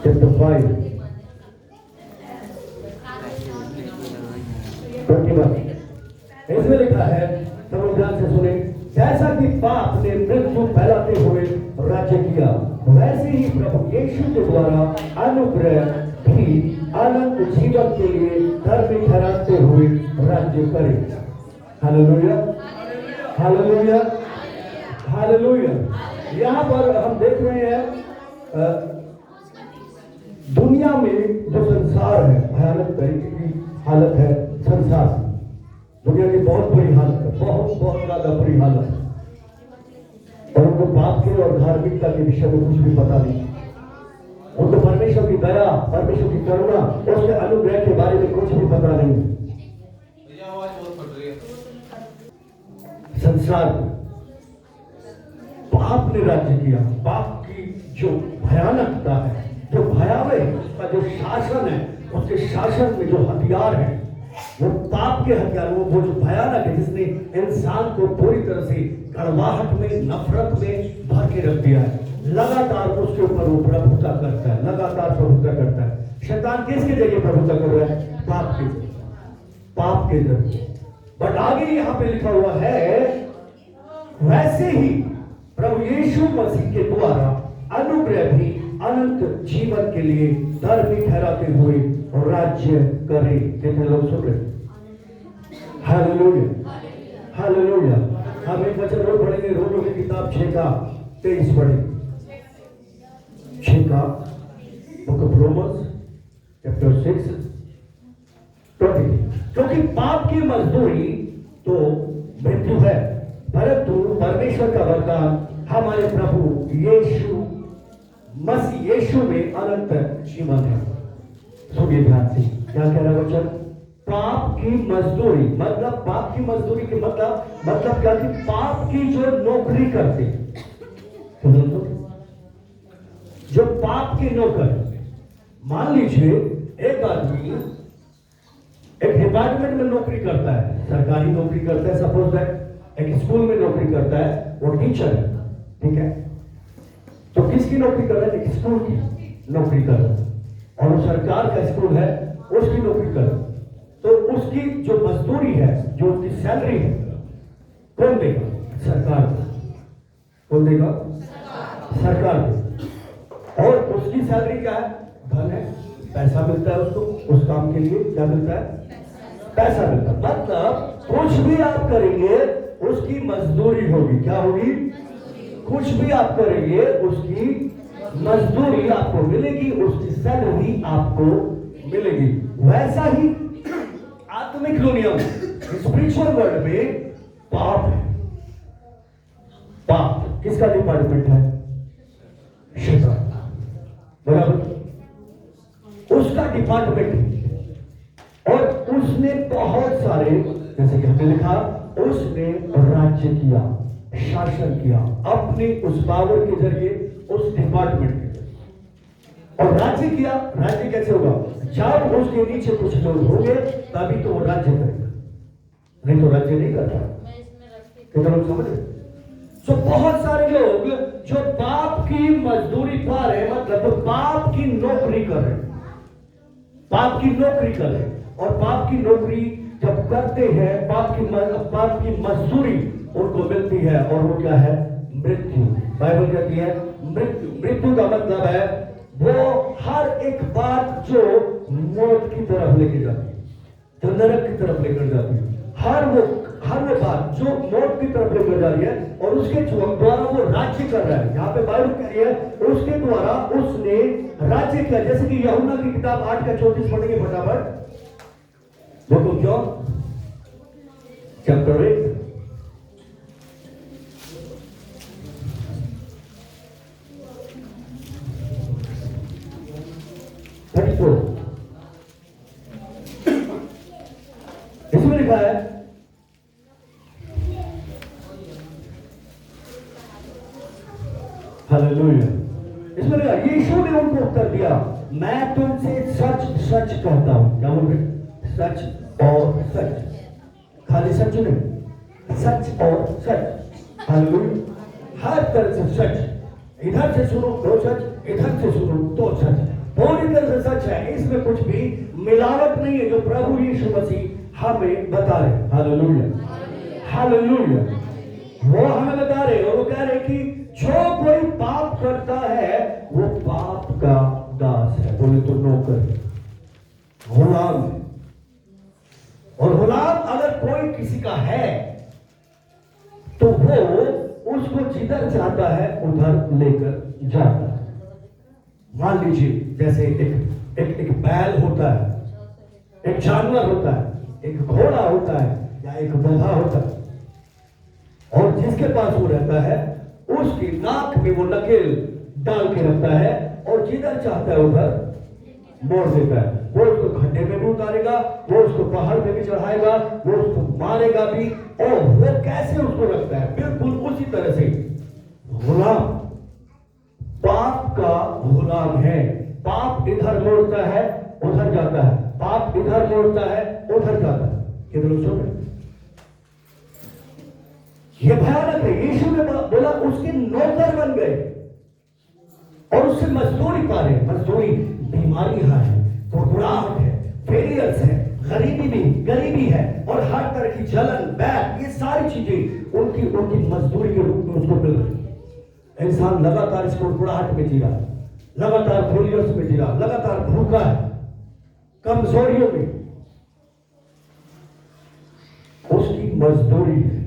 chapter 5, 21। इसमें लिखा है, सब ध्यान से सुने, जैसा कि पाप ने मृत्यु फैलाते हुए राज्य किया, वैसे ही प्रभु यीशु के द्वारा अनुग्रह भी अनंत जीवन के लिए धर्मी ठहराते हुए राज्य करे। Hallelujah, hallelujah, hallelujah. यहाँ पर हम देख रहे हैं दुनिया में जो संसार है, भयानक तरीके की हालत है संसार की। दुनिया की बहुत बुरी हालत है, बहुत बहुत ज्यादा बुरी हालत है, और उनको पाप के और धार्मिकता के विषय में कुछ भी पता नहीं। उनको परमेश्वर की दया, परमेश्वर की करुणा, उसके अनुग्रह के बारे में कुछ भी पता नहीं। संसार पाप ने राज्य किया। पाप की जो भयानकता है, जो भयावह उसका जो शासन है, उसके शासन में जो हथियार है, वो पाप के हथियार, वो जो भयानक है, जिसने इंसान को पूरी तरह से कड़वाहट में, नफरत में भर के रख दिया है। लगातार उसके ऊपर वो प्रभुता करता है, लगातार प्रभुता करता है। शैतान किसके जरिए प्रभुता कर रहा है? पाप के जरिए। बट आगे यहाँ पे लिखा हुआ है, वैसे ही प्रभु यीशु मसीह के द्वारा अनुग्रह भी अनंत जीवन के लिए धर्मी ठहराते हुए राज्य करे। कितने लोग सुन रहे? Hallelujah, hallelujah. हम एक वचन रोज पढ़ेंगे, रोमियो की किताब 6:23 पढ़ेंगे। 6 का बुक ऑफ रोमन्स चैप्टर 6:20। क्योंकि पाप की मजदूरी तो मृत्यु है, परंतु परमेश्वर का वरदान हमारे प्रभु यीशु मसीह यीशु में अनंत जीवन है। सुनिए ध्यान से, क्या कह रहा है वचन? पाप की मजदूरी, मतलब पाप की मजदूरी के मतलब क्या? कि पाप की जो नौकरी करते, जो पाप के नौकर, मान लीजिए एक आदमी एक डिपार्टमेंट में नौकरी करता है, सरकारी नौकरी करता है, सपोज दैट एक स्कूल में नौकरी करता है, वो टीचर है, ठीक है? तो किसकी नौकरी कर रहा है? एक स्कूल की नौकरी कर रहा है, और वो सरकार का स्कूल है, उसकी नौकरी कर रहा है। तो उसकी जो मजदूरी है, जो उसकी सैलरी है, कौन देगा? सरकार। कौन देगा? सरकार देगा। और उसकी सैलरी क्या है? धन है, पैसा मिलता है उसको, उस काम के लिए क्या मिलता है? पैसा मिलता है। मतलब कुछ भी आप करेंगे उसकी मजदूरी होगी। क्या होगी? कुछ भी आप करेंगे उसकी मजदूरी आपको मिलेगी, उसकी सैलरी आपको मिलेगी। वैसा ही आत्मिक दुनिया में, स्पिरिचुअल वर्ल्ड में पाप है। पाप किसका डिपार्टमेंट है? शैतान, बराबर, उसका डिपार्टमेंट है। और उसने बहुत सारे, जैसे कि हमने लिखा, उसने राज्य किया, शासन किया अपने उस पावर के जरिए, उस डिपार्टमेंट के जरिए। और राज्य किया। राज्य कैसे होगा? जब उसके नीचे कुछ लोग होंगे तभी तो वो राज्य करेगा, नहीं तो राज्य नहीं करता। कितना लोग समझ रहे? तो बहुत सारे लोग जो पाप की मजदूरी पा रहे हैं, मतलब पाप की नौकरी कर रहे हैं, पाप की नौकरी कर रहे हैं, और पाप की नौकरी जब करते हैं, पाप की मजदूरी उनको मिलती है, और वो क्या है? मृत्यु। बाइबल कहती है मृत्यु। मृत्यु का मतलब है वो हर एक बात जो मौत की तरफ लेके जाती है, जो नरक की तरफ लेकर जाती है, हर वो बात जो मौत की तरफ लेकर जा रही है, और उसके द्वारा वो राज्य कर रहा है। यहाँ पे बाइबल कह रही है उसके द्वारा उसने राज्य किया। जैसे कि यूहन्ना की किताब 8:34 पढ़ेंगे फटाफट। Book of John chapter 8 34। इसमें लिखा है, हालेलुया। इसमें लिखा, यीशु ने उनको उत्तर दिया, मैं तुमसे सच सच कहता हूं। क्या बोल रहे? सच और सच, खाली सच नहीं, सच और सच। हालेलुया। हर तरह से सच, इधर से सुनो तो सच, इधर से सुनो तो सच। मिलावट नहीं है जो प्रभु यीशु मसीह हमें बता रहे। Hallelujah, hallelujah. वो हमें बता रहे और वो कह रहे कि जो कोई पाप करता है वो पाप का दास है। बोले तो नौकर, गुलाम है। और गुलाम अगर कोई किसी का है तो वो उसको जिधर चाहता है उधर लेकर जाता है। मान लीजिए जैसे एक बैल होता है, एक जानवर होता है, एक घोड़ा होता है या एक गधा होता है, और जिसके पास वो रहता है उसकी नाक में वो नकेल डाल के रखता है और जिधर चाहता है उधर मोड़ देता है। वो उसको खड्डे में भी उतारेगा, वो उसको पहाड़ पे भी चढ़ाएगा, वो उसको मारेगा भी। और वो कैसे उसको रखता है? बिल्कुल उसी तरह से गुलाम पाप का गुलाम है। पाप इधर मोड़ता है उधर जाता है, पाप इधर मोड़ता है उधर जाता है। किधर सुन रहे? ये भयानक है। यीशु ने बोला उसके नौकर बन गए और उससे मजदूरी पा रहे। मजदूरी बीमारियां है, कुड़कुड़ाहट है, फेलियर्स है, गरीबी है और हर तरह की जलन, बैग, ये सारी चीजें उनकी मजदूरी के रूप में उसको मिल रही। इंसान लगातार इस कुड़कुड़ाहट में जी रहा, लगातार फेलियर्स में जी रहा, लगातार भूखा है, कमजोरियों में। उसकी मजदूरी है।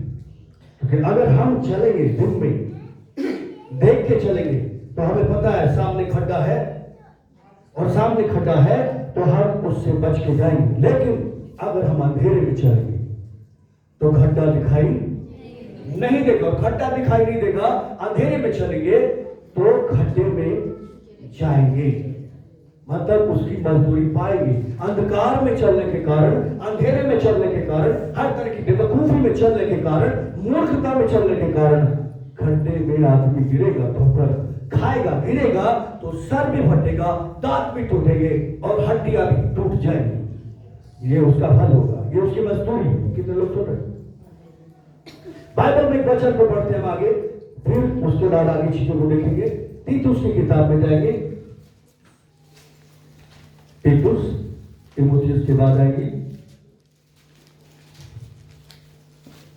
क्योंकि अगर हम चलेंगे दिन में देख के चलेंगे तो हमें पता है सामने खड्डा है, और सामने खड्डा है तो हम उससे बच के जाएंगे। लेकिन अगर हम अंधेरे में चलेंगे तो खड्डा दिखाई नहीं देगा, और खड्डा दिखाई नहीं देगा। अंधेरे में चलेंगे तो खड्डे में जाएंगे, मतलब उसकी मजदूरी पाएंगे। अंधकार में चलने के कारण, अंधेरे में चलने के कारण, हर तरह की बेवकूफी में चलने के कारण, मूर्खता में चलने के कारण खड्डे में आदमी गिरेगा, ठोकर खाएगा, गिरेगा तो सर भी फटेगा, दांत भी टूटेंगे और हड्डियां भी टूट जाएंगी। ये उसका फल होगा, ये उसकी मजदूरी। कितने लोग सुन रहे? बाइबल में एक वचन को पढ़ते हैं आगे, फिर उसके बाद आगे चीजों को देखेंगे। तीतुस की किताब में जाएंगे, तीतुस तीमुथियुस के बाद आएगी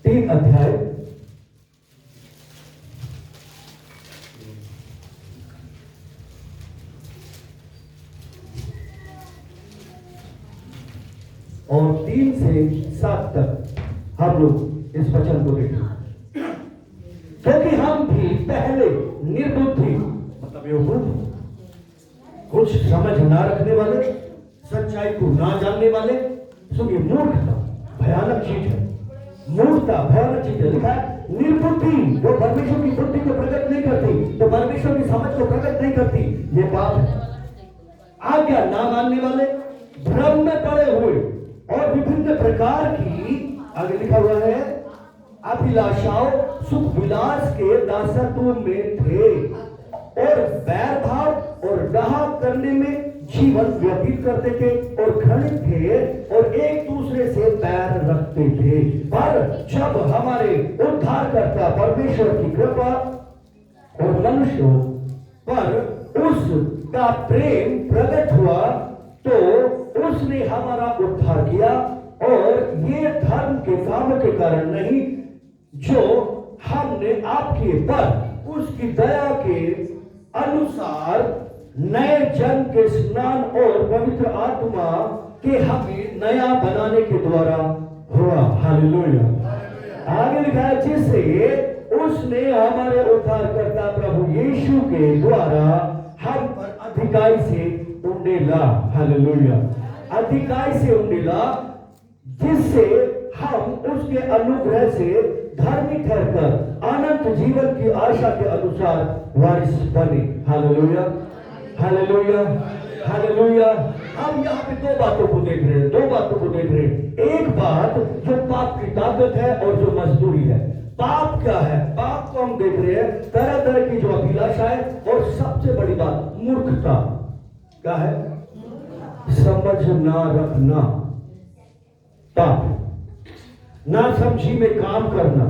3 अध्याय और 3 से 7 तक हम लोग इस वचन को देखें। क्योंकि हम भी पहले निर्बुद्धि, मतलब बेवकूफ, कुछ समझ ना रखने वाले, सच्चाई को ना जानने वाले। सुनिए, मूर्खता भयानक चीज है। मूर्खता भयानक चीज है। लिखा है निर्बुद्धि, जो परमेश्वर की बुद्धि को प्रकट नहीं करती, तो परमेश्वर की समझ को प्रकट नहीं करती, ये पाप है। आज्ञा ना मानने वाले, भ्रम में पड़े हुए और विभिन्न प्रकार की, आगे लिखा हुआ है, अभिलाषाओं, सुख विलास के दासत्व में थे और बैर भाव और डाह करने में जीवन व्यतीत करते थे और घृणित थे और एक दूसरे से बैर रखते थे। पर जब हमारे उद्धारकर्ता परमेश्वर की कृपा और मनुष्यों पर उसका प्रेम प्रकट हुआ तो उसने हमारा उद्धार किया, और ये धर्म के कामों के कारण नहीं जो हमने आपके, पर उसकी दया के अनुसार नए जन्म के स्नान और पवित्र आत्मा के हमें नया बनाने के द्वारा हुआ। हालेलुया। आगे लिखा है, जिससे उसने हमारे उद्धारकर्ता प्रभु यीशु के द्वारा हम पर अधिकाई से उंडेला। हालेलुया। अधिकाई से उंडेला, जिससे हम उसके अनुग्रह से धर्मी ठहरकर अनंत जीवन की आशा के अनुसार वारिस बने। Hallelujah, hallelujah, hallelujah. हम यहाँ पे 2 बातों को देख रहे हैं, 2 बातों को देख रहे हैं। एक बात जो पाप की ताकत है और जो मजदूरी है। पाप क्या है? पाप को हम देख रहे हैं, तरह तरह की जो अभिलाषा है, और सबसे बड़ी बात मूर्खता क्या है? समझ ना रखना पाप है। ना समझी में काम करना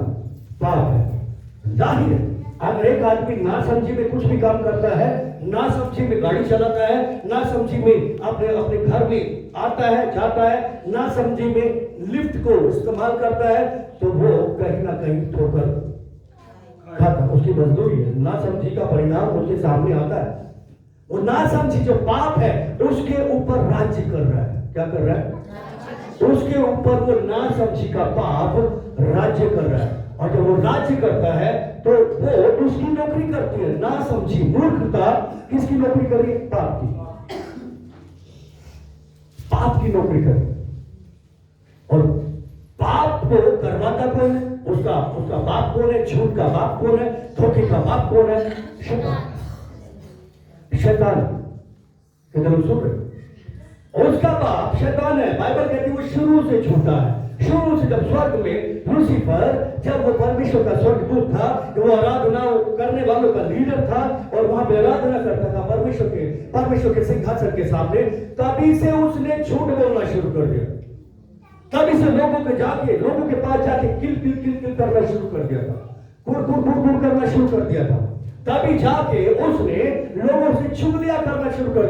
पाप है। जाहिर है, अगर एक आदमी ना समझी में कुछ भी काम करता है ना समझी में गाड़ी चलाता है, ना समझी में अपने अपने घर में आता है जाता है, ना समझी में लिफ्ट को इस्तेमाल करता है, तो वो कहीं ना कहीं ठोकर खाता, उसकी मजदूरी है। ना समझी का परिणाम उसके सामने आता है। वो ना समझी जो पाप है उसके ऊपर राज्य कर रहा है। क्या कर रहा है? उसके ऊपर वो ना समझी का पाप राज्य कर रहा है। और जब वो राज्य करता है तो वो उसकी नौकरी करती है। ना समझी मूर्खता किसकी नौकरी कर रही है? पाप की। पाप की नौकरी कर रही है। और पाप को करवाता कौन है? उसका उसका बाप कौन है? झूठ का बाप कौन है? धोखे का बाप कौन है? शैतान। शैतान कितने लोग सुन रहे? उसका बाप शैतान है। बाइबल कहती है वो शुरू से झूठा है। शुरू से जब स्वर्ग में लूसीफर, जब वो परमेश्वर का स्वर्गदूत था, वो आराधना करने वालों का लीडर था और वहां पे आराधना करता था परमेश्वर के सिंहासन के सामने, तभी से उसने झूठ बोलना शुरू कर दिया। तभी से लोगों के पास जाके किल किल किल किल करना शुरू कर दिया था, कुड़ करना शुरू कर दिया था। तभी जाके उसने लोगों से चुगलियां करना शुरू कर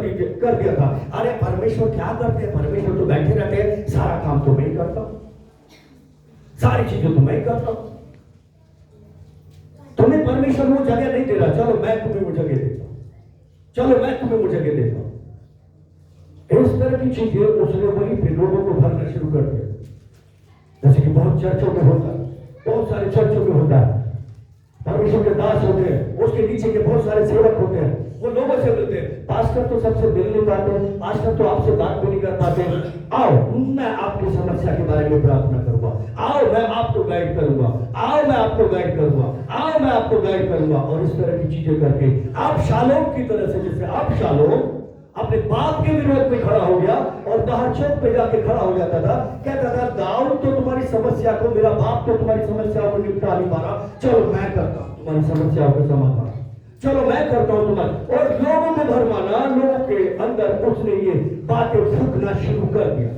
दिया था। अरे परमेश्वर क्या करते हैं? परमेश्वर तो बैठे रहते हैं, सारा काम तो मैं ही करता हूं, सारी चीजें तो मैं ही करता हूं, तुम्हें परमेश्वर वो जगह नहीं दे रहा, चलो मैं तुम्हें वो जगह देता हूं, चलो मैं तुम्हें वो जगह देता हूं। इस तरह की चीजें उसने वहीं पे लोगों को भरना शुरू कर दिया। जैसे कि बहुत चर्चों में होता है, बहुत सारे चर्चों में होता है, परमेश्वर के दास होते हैं, उसके नीचे के बहुत सारे सेवक होते हैं, वो लोगों से मिलते हैं। पास्टर तो सबसे मिल नहीं पाते, पास्टर तो आपसे बात भी नहीं कर पाते। आओ मैं आपकी समस्या के बारे में प्रार्थना करूंगा, आओ मैं आपको गाइड करूंगा, आओ मैं आपको गाइड करूंगा, आओ मैं आपको गाइड करूंगा। और इस तरह की चीजें करके आप शालोम की तरह से, जैसे आप शालोम अपने बाप के विरोध में खड़ा हो गया और बाहर चौक पे जाके खड़ा हो जाता था, कहता था दाऊद तो तुम्हारी समस्या को, मेरा बाप तो तुम्हारी समस्या को निपटा नहीं पा रहा, चलो मैं करता हूं तुम्हारी समस्याओं का समाधान, चलो मैं करता हूं तुम्हारी। और लोगों को भरमाना, लोगों के अंदर उसने ये बातें फूकना शुरू कर दिया।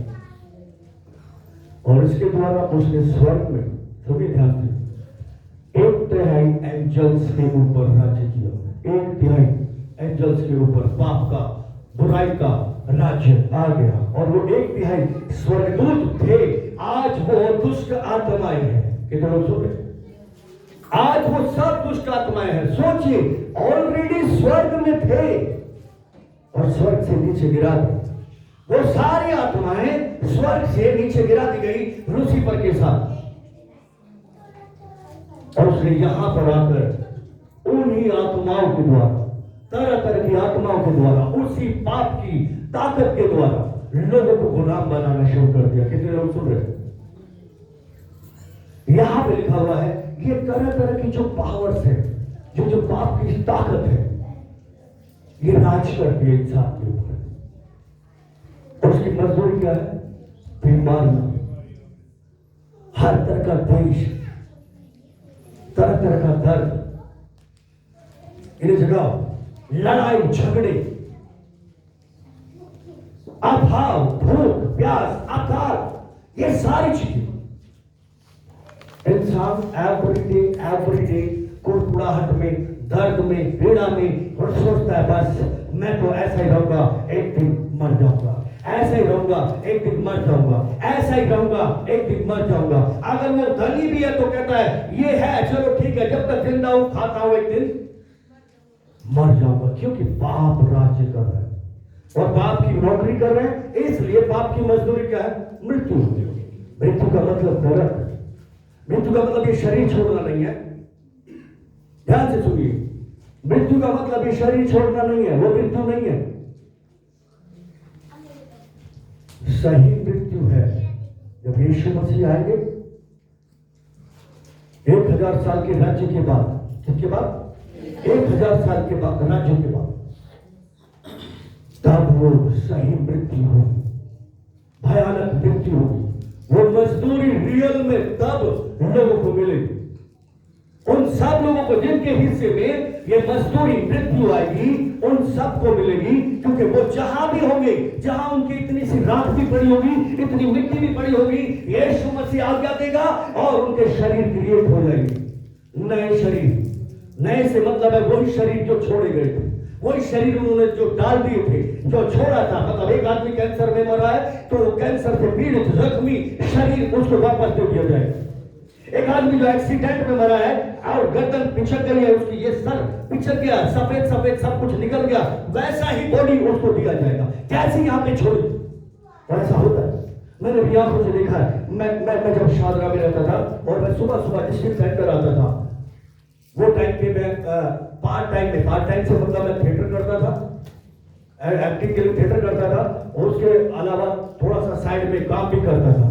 और इसके द्वारा उसने स्वर्ग में, सभी ध्यान से, 1/3 एंजल्स के ऊपर राज्य किया। 1/3 एंजल्स के ऊपर पाप का, बुराई का राज्य आ गया। और वो 1/3 स्वर्गदूत थे, आज वो दुष्ट आत्माएं हैं। कितने लोग सुन रहे? आज वो सब दुष्ट आत्माएं हैं। सोचिए, ऑलरेडी स्वर्ग में थे और स्वर्ग से नीचे गिरा दी। वो सारी आत्माएं स्वर्ग से नीचे गिरा दी गई लूसीफर के साथ। और उसने यहां पर आकर उन्हीं आत्माओं के द्वारा, तरह तरह की आत्माओं के द्वारा, उसी पाप की ताकत के द्वारा लोगों को गुलाम बनाना शुरू कर दिया। कितने लोग सुन रहे? यहां पे लिखा हुआ है ये तरह तरह की जो पावर्स है, जो पाप की ताकत है, ये राज करती है इंसान के ऊपर। और उसकी मजदूरी क्या है? बीमारियां, हर तरह का द्वेष, तरह तरह का दर्द, इन्हें जगह लड़ाई झगड़े, अभाव, भूख, प्यास, आकार, ये सारी चीजें इंसान एवरीडे कुड़कुड़ाहट में, दर्द में, पीड़ा में, और सोचता है बस मैं तो ऐसा ही रहूंगा, एक दिन मर जाऊंगा, ऐसा ही रहूंगा, एक दिन मर जाऊंगा, ऐसा ही रहूंगा, एक दिन मर जाऊंगा। अगर वो धनी भी है तो कहता है ये है, चलो ठीक है, जब तक जिंदा हूं खाता हूं, एक दिन मर जाऊंगा। क्योंकि पाप राज्य कर रहे हैं और पाप की नौकरी कर रहे हैं, इसलिए पाप की मजदूरी क्या है? मृत्यु। मृत्यु का मतलब नरक, मृत्यु का मतलब ये शरीर छोड़ना नहीं है। ध्यान से सुनिए, मृत्यु का मतलब ये शरीर छोड़ना नहीं है, वो मृत्यु नहीं है। सही मृत्यु है जब यीशु मसीह आएंगे 1000 साल के राज्य के बाद। किसके बाद? 1000 साल के बाद, राज्य के बाद, तब वो सही मृत्यु होगी, भयानक मृत्यु होगी। वो मजदूरी रियल में तब लोगों को मिलेगी। उन सब लोगों को जिनके हिस्से में ये मजदूरी मृत्यु आएगी, उन सबको मिलेगी। क्योंकि वो जहां भी होंगे, जहां उनकी इतनी सी राख भी पड़ी होगी, इतनी मिट्टी भी पड़ी होगी, यीशु मसीह आज्ञा देगा और उनके शरीर क्रिएट हो जाएंगे, नए शरीर। नए से मतलब है वही शरीर जो छोड़े गए थे, वही शरीर उन्होंने जो डाल दिए थे, जो छोड़ा था। मतलब एक आदमी कैंसर में मरा है तो वो कैंसर से पीड़ित जख्मी शरीर उसको वापस दे दिया जाएगा। एक आदमी जो एक्सीडेंट में मरा है और गर्दन पिछक गई है, उसकी ये सर पिछक गया, सफेद सफेद सब कुछ निकल गया, वैसा ही बॉडी उसको दिया जाएगा। कैसे यहाँ पे छोड़ी, ऐसा होता है। मैंने भी आंखों से देखा है। मैं जब शादरा में रहता था और मैं सुबह सुबह डिस्ट्रिक्ट सेंटर आता था, वो टाइम पे मैं पार्ट टाइम से मतलब मैं थिएटर करता था, एक्टिंग के लिए थिएटर करता था, और उसके अलावा थोड़ा सा साइड में काम भी करता था,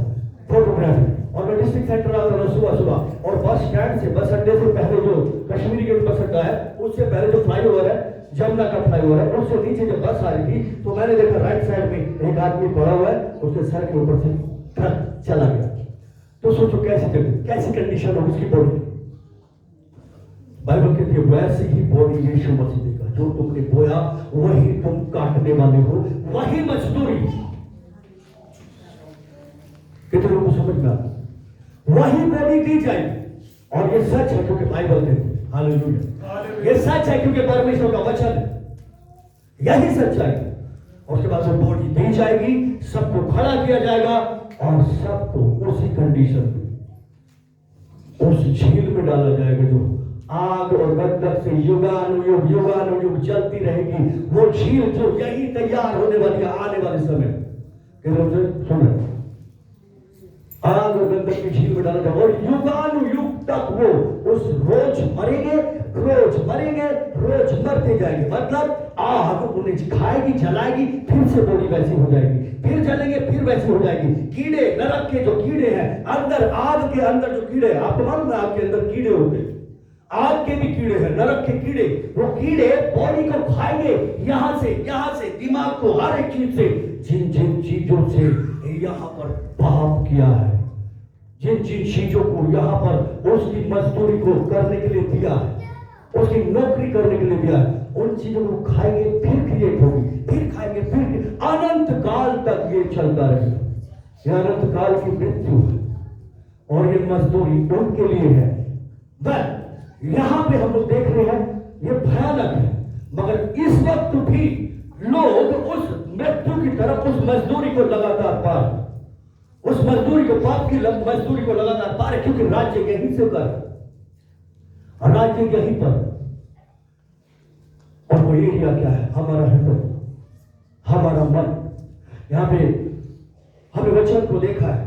फोटोग्राफी। और मैं डिस्ट्रिक्ट सेंटर आता था सुबह सुबह, और बस स्टैंड से, बस अड्डे से पहले जो कश्मीरी गेट बस अड्डा है, उससे पहले जो फ्लाईओवर है, जमुना का फ्लाईओवर है, उससे नीचे जब बस आ रही थी तो मैंने देखा राइट साइड में एक आदमी पड़ा हुआ है, उसके सर के ऊपर से ट्रक चला गया। तो सोचो कैसी कंडीशन हो उसकी बॉडी। बाइबल कहती है वैसी ही बॉडी यीशु मसीह देगा। जो तुमने बोया वही तुम काटने वाले हो, वही मजदूरी। कितने लोगों को समझ में आता, वही बॉडी दी जाएगी। और ये सच है क्योंकि बाइबल कहती है, हालेलुया, ये सच है क्योंकि परमेश्वर का वचन है, यही सच्चाई। और उसके बाद वो बॉडी दी जाएगी, सबको खड़ा किया जाएगा और सबको उसी कंडीशन में उस झील में डाला जाएगा जो आग और गंधक से युगानुयुग जलती रहेगी। वो झील जो यही तैयार होने वाली है आने वाले समय। सुन, आग और गंधक की झील में डाला जाएगा और युगानुयुग तक वो उस रोज मरेंगे, रोज मरते जाएंगे। मतलब आग उन्हें खाएगी, जलाएगी, फिर से बॉडी वैसी हो जाएगी, फिर जलेंगे, फिर वैसी हो जाएगी। कीड़े, नरक के जो कीड़े हैं अंदर, आग के अंदर जो कीड़े हैं, आपको मालूम है आपके अंदर कीड़े होते हैं, आग के भी कीड़े हैं, नरक के कीड़े। वो कीड़े बॉडी को खाएंगे, यहां से दिमाग को, हर एक चीज से, जिन जिन चीजों से यहां पर पाप किया है, जिन जिन चीजों को यहां पर उसकी मजदूरी को करने के लिए दिया है, उसकी नौकरी करने के लिए दिया है, उन चीजों को खाएंगे, फिर क्रिएट होगी, फिर खाएंगे, फिर अनंत काल तक ये चलता रहेगा। यह अनंत काल की मृत्यु है और ये मजदूरी उनके लिए है। बस यहां पे हम लोग देख रहे हैं ये भयानक है, मगर इस वक्त भी लोग उस मृत्यु की तरफ, उस मजदूरी को लगातार पा रहे, उस मजदूरी को, पाप की मजदूरी को लगातार पा रहे, क्योंकि राज्य यहीं से कर, और राज्य यहीं पर। और वो एरिया क्या है? हमारा हृदय, हमारा मन। यहां पे हमने वचन को देखा है,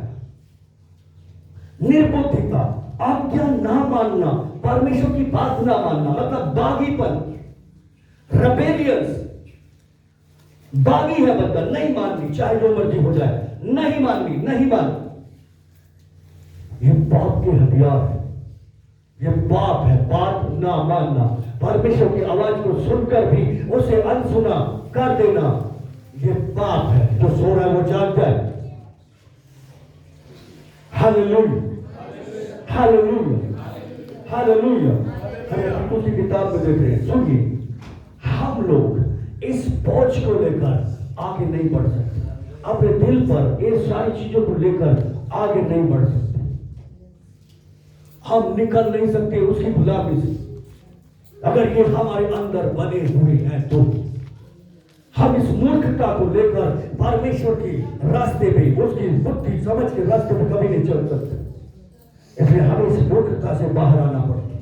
निर्बुद्धिता, आज्ञा ना मानना, परमेश्वर की बात ना मानना, मतलब बागीपन, रेबेलियंस। बागी है बंदा, नहीं माननी, चाहे जो मर्जी हो जाए, नहीं माननी। ये पाप के हथियार है, ये पाप है, बात ना मानना, परमेश्वर की आवाज को सुनकर भी उसे अनसुना कर देना, ये पाप है। जो सो रहा है वो जाग जाए। Hallelujah, hallelujah, hallelujah. हम उसी किताब में देख रहे हैं। सुनिए, हम लोग इस बोझ को लेकर आगे नहीं बढ़ सकते, अपने दिल पर ये सारी चीजों को लेकर आगे नहीं बढ़ सकते। हम निकल नहीं सकते उसकी गुलामी से। अगर ये हमारे अंदर बने हुए हैं तो हम इस मूर्खता को लेकर परमेश्वर की रास्ते पे, उसकी बुद्धि समझ के रास्ते पे कभी नहीं चल सकते। इसलिए हमें इस मूर्खता से बाहर आना पड़ता है।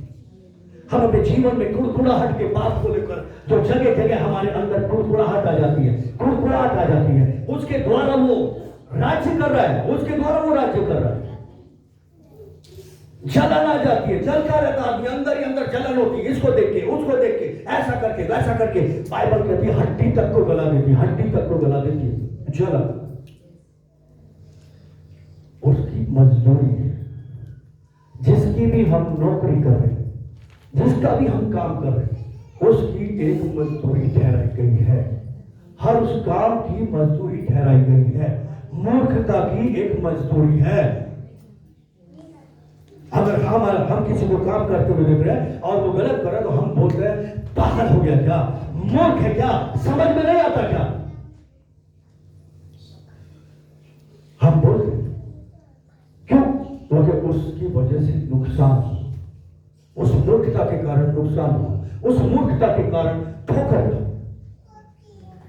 हम अपने जीवन में कुड़कुड़ाहट के बात को लेकर जो जगह जगह हमारे अंदर कुड़कुड़ाहट आ जाती है, कुड़कुड़ाहट आ जाती है, उसके द्वारा वो राज्य कर रहा है, उसके द्वारा वो राज्य कर रहा है। जलन आ जाती है, जलता रहता आदमी, अंदर ही अंदर जलन होती है, इसको देख के, उसको देख के, ऐसा करके, वैसा करके। बाइबल कहती है हड्डी तक को गला देती है, हड्डी तक को गला देती है जलन। उसकी मजदूरी है, जिसकी भी हम नौकरी कर रहे हैं, जिसका भी हम काम कर रहे हैं, उसकी एक मजदूरी ठहराई गई है। हर उस काम की मजदूरी ठहराई गई है। मूर्खता की एक मजदूरी है। अगर हम किसी को काम करते हुए देख रहे हैं और वो गलत कर रहा है तो हम बोलते हैं पागल हो गया क्या, मूर्ख है क्या, समझ में नहीं आता क्या, हम बोलते हैं। क्यों? क्योंकि उसकी वजह से नुकसान, उस मूर्खता के कारण नुकसान हुआ, उस मूर्खता के कारण ठोकर,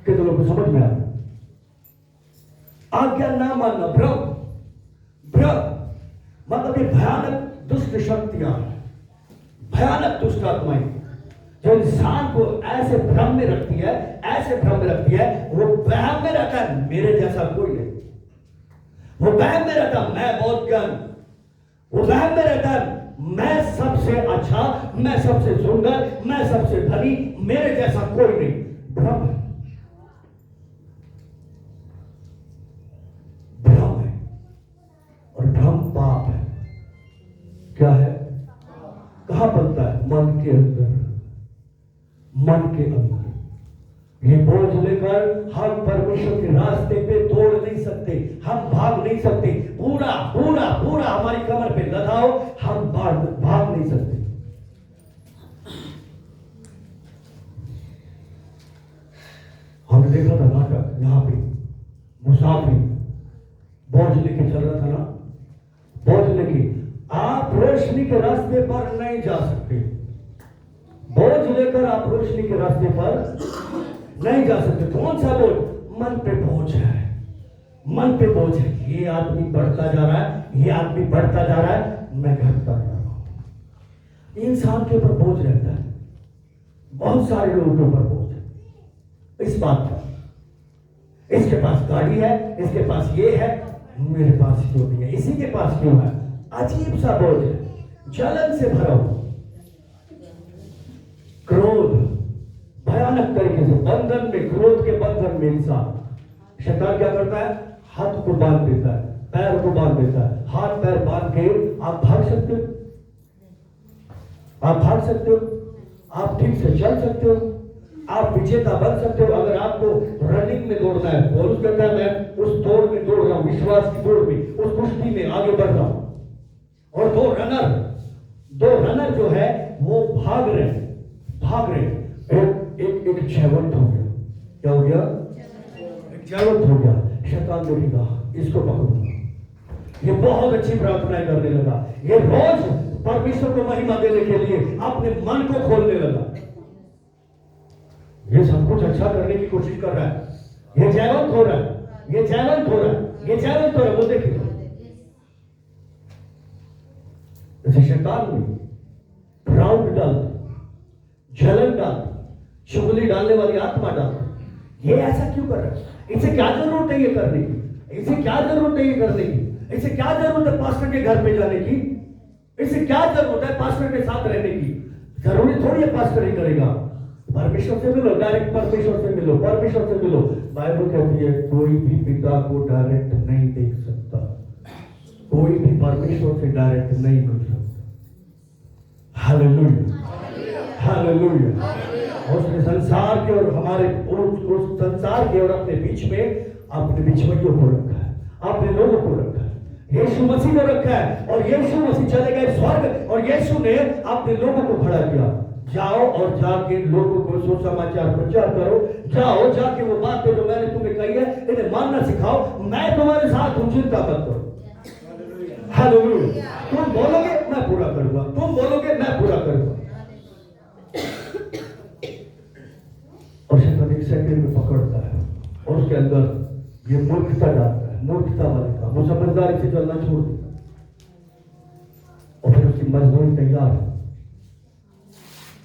कितने लोगों को समझ में आया? आज्ञा ना मानना, भ्रम, भ्रम मतलब ये भयानक दुष्ट शक्तियां, भयानक दुष्ट आत्माएं जो इंसान को ऐसे भ्रम में रखती है, ऐसे भ्रम में रखती है, वो वहम में रहता है मेरे जैसा कोई नहीं, वो वहम में रहता मैं बहुत ज्ञान, वो वहम में रहता है मैं सबसे अच्छा, मैं सबसे सुंदर, मैं सबसे धनी, मेरे जैसा कोई नहीं। भ्रम है, भ्रम है, और भ्रम पाप है। क्या है? कहां बनता है? मन के अंदर, मन के अंदर। ये बोझ लेकर हम परमेश्वर के रास्ते पे दौड़ नहीं सकते, हम भाग नहीं सकते। पूरा पूरा पूरा हमारी कमर पे लदाओ, हम भाग नहीं सकते। हमने देखा था नाटक, यहां पे मुसाफिर बोझ लेके चल रहा था ना, बोझ लेके। आप रोशनी के रास्ते पर नहीं जा सकते, बोझ लेकर आप रोशनी के रास्ते पर नहीं जा सकते। कौन सा बोझ? मन पे बोझ है, मन पे बोझ है। ये आदमी बढ़ता जा रहा है, ये आदमी बढ़ता जा रहा है, मैं घटता जा रहा हूं। इंसान के ऊपर बोझ रहता है, बहुत सारे लोगों के ऊपर बोझ है इस बात का। इसके पास गाड़ी है, इसके पास ये है, मेरे पास क्यों नहीं है? इसी के पास क्यों है? अजीब सा बोझ है, जलन से भरा हुआ, क्रोध, भयानक तरीके से बंधन में, क्रोध के बंधन में इंसान। शैतान क्या करता है? हाथ को बांध देता है, पैर को बांध देता है। हाथ पैर बांध के आप भाग सकते हो, आप भाग सकते हो, आप ठीक से चल सकते हो, आप विजेता बन सकते हो। अगर आपको रनिंग में दौड़ना है, पौलुस कहता है मैं उस दौड़ में दौड़ रहा हूं, विश्वास की दौड़ में, उस कुश्ती में आगे बढ़ रहा हूं। और दो रनर जो है वो भाग रहे हैं, भाग रहे हैं। एक जयवंत हो गया। क्या हो गया? एक जयवंत हो गया। शैतान देखेगा इसको पकड़ूंगा, ये बहुत अच्छी प्रार्थनाएं करने लगा, ये रोज परमेश्वर को महिमा देने के लिए अपने मन को खोलने लगा। ये सब कुछ अच्छा करने की कोशिश कर रहा है, ये जयवंत हो रहा है, ये जयवंत हो रहा है, ये जयवंत हो रहा है। वो देखिए जैसे शैतान में प्राउड डाल, जलन डाल, चुगली डालने वाली आत्मा डाल। ये ऐसा क्यों कर रहा है? इसे क्या जरूरत है ये करने की? इसे क्या जरूरत है ये करने की? इसे क्या जरूरत है पास्टर के घर पे जाने की? इसे क्या जरूरत है पास्टर के साथ रहने की? जरूरी थोड़ी है पास्टर ही करेगा। परमेश्वर से मिलो, डायरेक्ट परमेश्वर से मिलो, परमेश्वर से मिलो। बाइबल कहती है कोई भी पिता को डायरेक्ट नहीं देख सकता, कोई भी परमेश्वर से डायरेक्ट नहीं मिल सकता। Hallelujah, hallelujah. उसने संसार के और हमारे उस संसार के और अपने बीच में अपने बिछुइयों को रखा है, अपने लोगों को रखा है, यीशु मसीह को रखा है। और यीशु मसीह चले गए स्वर्ग और यीशु ने अपने लोगों को खड़ा किया। जाओ और जाके लोगों को सुसमाचार प्रचार करो, जाओ जाके वो बातें जो मैंने तुम्हें कही है इन्हें मानना सिखाओ, मैं तुम्हारे साथ हूं, चिंता मत करो। हालेलुया। तुम बोलोगे मैं पूरा करूंगा, तुम बोलोगे मैं पूरा करूंगा। और शैतान एक सेकंड में पकड़ता है और उसके अंदर ये मूर्खता डालता है, मूर्खता वाले काम। वो समझदारी से चलना छोड़ देता और फिर उसकी मजदूरी तैयार है।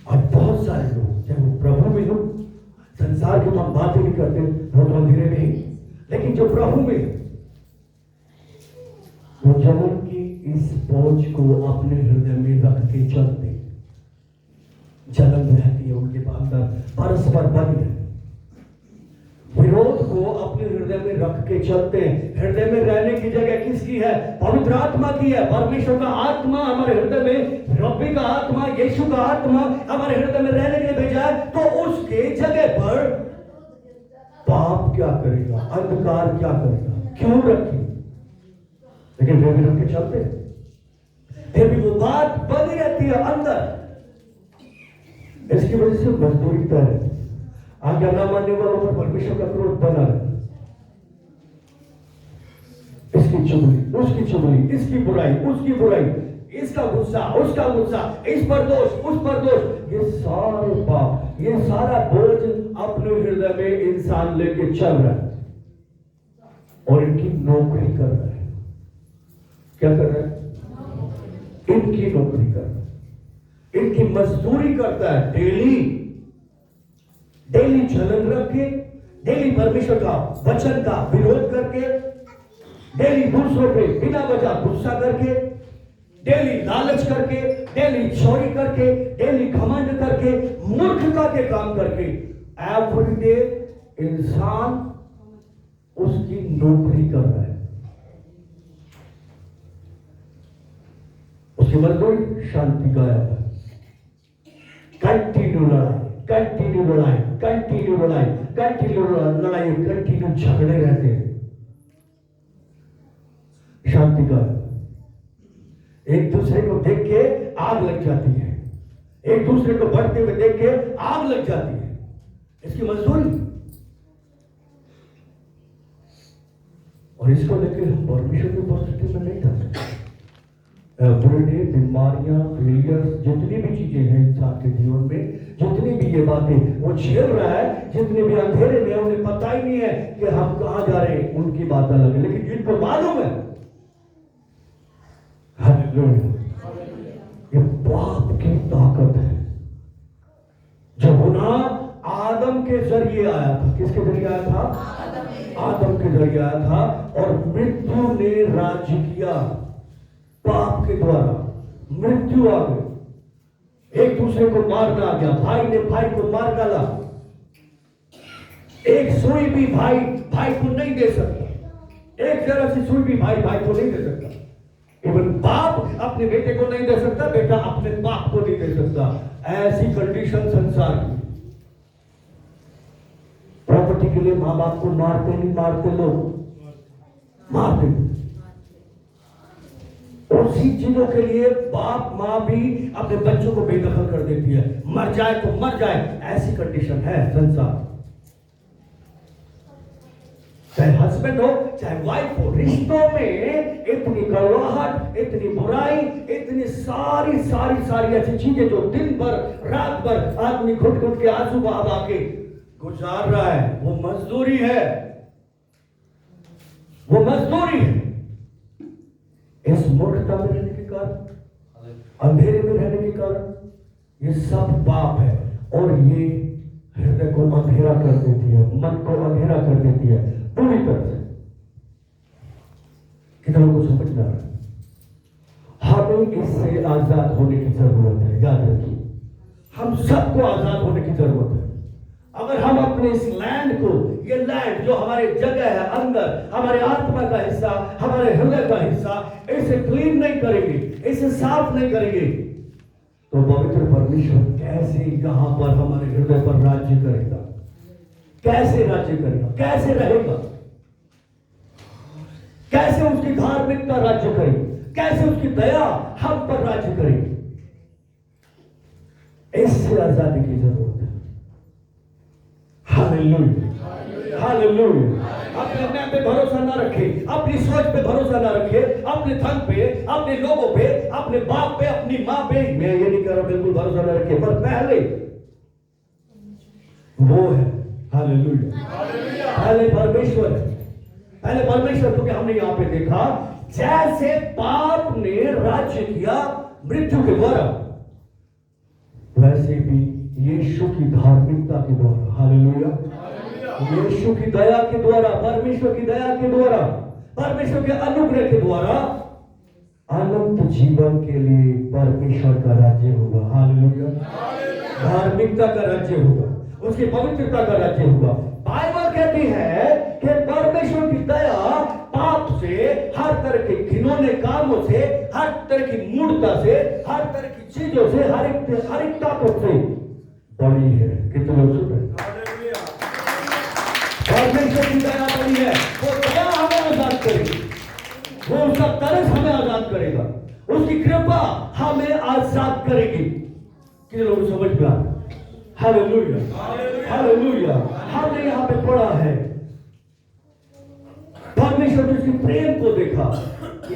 और बहुत सारे लोग, चाहे वो प्रभु में हो, संसार की तो हम बातें नहीं करते, वो तो अंधेरे में ही, लेकिन जो प्रभु में वो जलन की इस बोझ को अपने हृदय में रख के चलते, जलन रहती है उनके अंदर, परस्पर बंद है, विरोध को अपने हृदय में रख के चलते हैं। हृदय में रहने की जगह किसकी है? पवित्र आत्मा की है। परमेश्वर का आत्मा हमारे हृदय में, रब्बी का आत्मा, यीशु का आत्मा हमारे हृदय में रहने के लिए भेजा है। तो उसके जगह पर पाप क्या करेगा, अंधकार क्या करेगा, क्यों रखी? लेकिन वे भी रख के चलते हैं, फिर भी वो बात बनी रहती है अंदर। इसकी वजह से मजदूरी तय है। आज्ञा न मानने वालों पर परमेश्वर का क्रोध बना है। इसकी चुगली, उसकी चुगली, इसकी बुराई, उसकी बुराई, इसका गुस्सा, उसका गुस्सा, इस पर दोष, उस पर दोष, ये सारे पाप ये सारा बोझ अपने हृदय में इंसान लेके चल रहा है और इनकी नौकरी कर रहा है। क्या कर रहा है? इनकी नौकरी कर रहा है, इनकी मजदूरी करता है। डेली डेली जलन रख के, डेली परमेश्वर का वचन का विरोध करके, डेली दूसरों पे बिना वजह गुस्सा करके, डेली लालच करके, डेली चोरी करके, डेली घमंड करके, मूर्खता के काम करके, एवरीडे इंसान उसकी नौकरी कर रहा है। उसकी मजदूरी शांति गायब है। कंटिन्यू लड़ाई, कंटिन्यू लड़ाई, कंटिन्यू लड़ाई, कंटिन्यू लड़ाई, कंटिन्यू झगड़े रहते हैं। शांति गायब। एक दूसरे को देख के आग लग जाती है, एक दूसरे को बढ़ते हुए देख के आग लग जाती है। इसकी मजदूरी। और इसको लेकर हम परमेश्वर की उपस्थिति में नहीं जा सकते। एवरीडे बीमारियां, फेलियर्स, जितनी भी चीजें हैं इंसान के जीवन में, जितनी भी ये बातें वो झेल रहा है, जितने भी अंधेरे में, उन्हें पता ही नहीं है कि हम कहां जा रहे हैं, उनकी बात अलग है। लेकिन जिनको मालूम है, ये पाप की ताकत है। जो गुनाह आदम के जरिए आया था, किसके जरिए आया था? आदम के जरिए आया था, और मृत्यु ने राज्य किया। पाप के द्वारा मृत्यु आ गई, एक दूसरे को मारना आ गया, भाई ने भाई को मार डाला। एक सुई भी भाई भाई को नहीं दे सकता, एक जरा सी सुई भी भाई भाई को नहीं दे सकता। इवन बाप अपने बेटे को नहीं दे सकता, बेटा अपने बाप को नहीं दे सकता। ऐसी कंडीशन संसार की। प्रॉपर्टी के लिए मां बाप को मारते नहीं मारते, लोग मारते। उसी चीजों के लिए बाप मां भी अपने बच्चों को बेदखल कर देती है। मर जाए तो मर जाए, ऐसी कंडीशन है संसार। चाहे हस्बैंड हो चाहे वाइफ हो, रिश्तों में इतनी कड़वाहट, इतनी बुराई, इतनी सारी सारी सारी ऐसी चीजें जो दिन भर रात भर आदमी घुट घुट के आंसू बहा बहा के गुजार रहा है, वो मजदूरी है, वो मजदूरी है। इस मूर्खता में रहने के कारण, अंधेरे में रहने के कारण ये सब पाप है, और ये हृदय को अंधेरा कर देती है, मन को अंधेरा कर देती है पूरी तरह से। कितना को समझना है? हमें इससे आजाद होने की जरूरत है। याद रखिए, हम सबको आजाद होने की जरूरत है। अगर हम अपने इस लैंड को, ये लैंड जो हमारे जगह है अंदर, हमारे आत्मा का हिस्सा, हमारे हृदय का हिस्सा, इसे क्लीन नहीं करेंगे, इसे साफ नहीं करेंगे, तो पवित्र परमेश्वर कैसे यहां पर हमारे हृदय पर राज्य करेगा? कैसे राज्य करेगा? कैसे रहेगा? कैसे उसकी धार्मिकता राज्य करेगी? कैसे उसकी दया हम पर राज्य करेगी? इससे आजादी की जरूरत है। Hallelujah, hallelujah. अपने मैं पे भरोसा ना रखे, अपनी सोच पे भरोसा ना रखे, अपने धन पे, अपने लोगों पे, अपने बाप पे, अपनी मां पे, मैं ये नहीं कर रहा बिल्कुल भरोसा ना रखे, पर पहले वो है। हालेलुया, पहले परमेश्वर है, पहले परमेश्वर। क्योंकि हमने यहां पे देखा, जैसे पाप ने राज्य किया मृत्यु के द्वारा, वैसे भी यीशु की धार्मिकता के द्वारा, हालेलुया, यीशु की दया के द्वारा, परमेश्वर की दया के द्वारा, परमेश्वर के अनुग्रह के द्वारा अनंत जीवन के लिए परमेश्वर का राज्य होगा। हालेलुया, धार्मिकता का राज्य होगा, उसकी पवित्रता का राज्य होगा। बाइबल कहती है कि परमेश्वर की दया पाप से, हर तरह के घिनौने कामों से, हर तरह की मूर्खता से, हर तरह की चीजों से, हर एक ताकत से बड़ी है। कितने लोग सुन रहे? परमेश्वर की दया बड़ी है, वो दया हमें आजाद करेगी, वो उसका तरस हमें आजाद करेगा, उसकी कृपा हमें आजाद करेगी। कितने लोग समझ में आ? Hallelujah, hallelujah. हमने यहां पे पढ़ा है, परमेश्वर ने उसके प्रेम को देखा,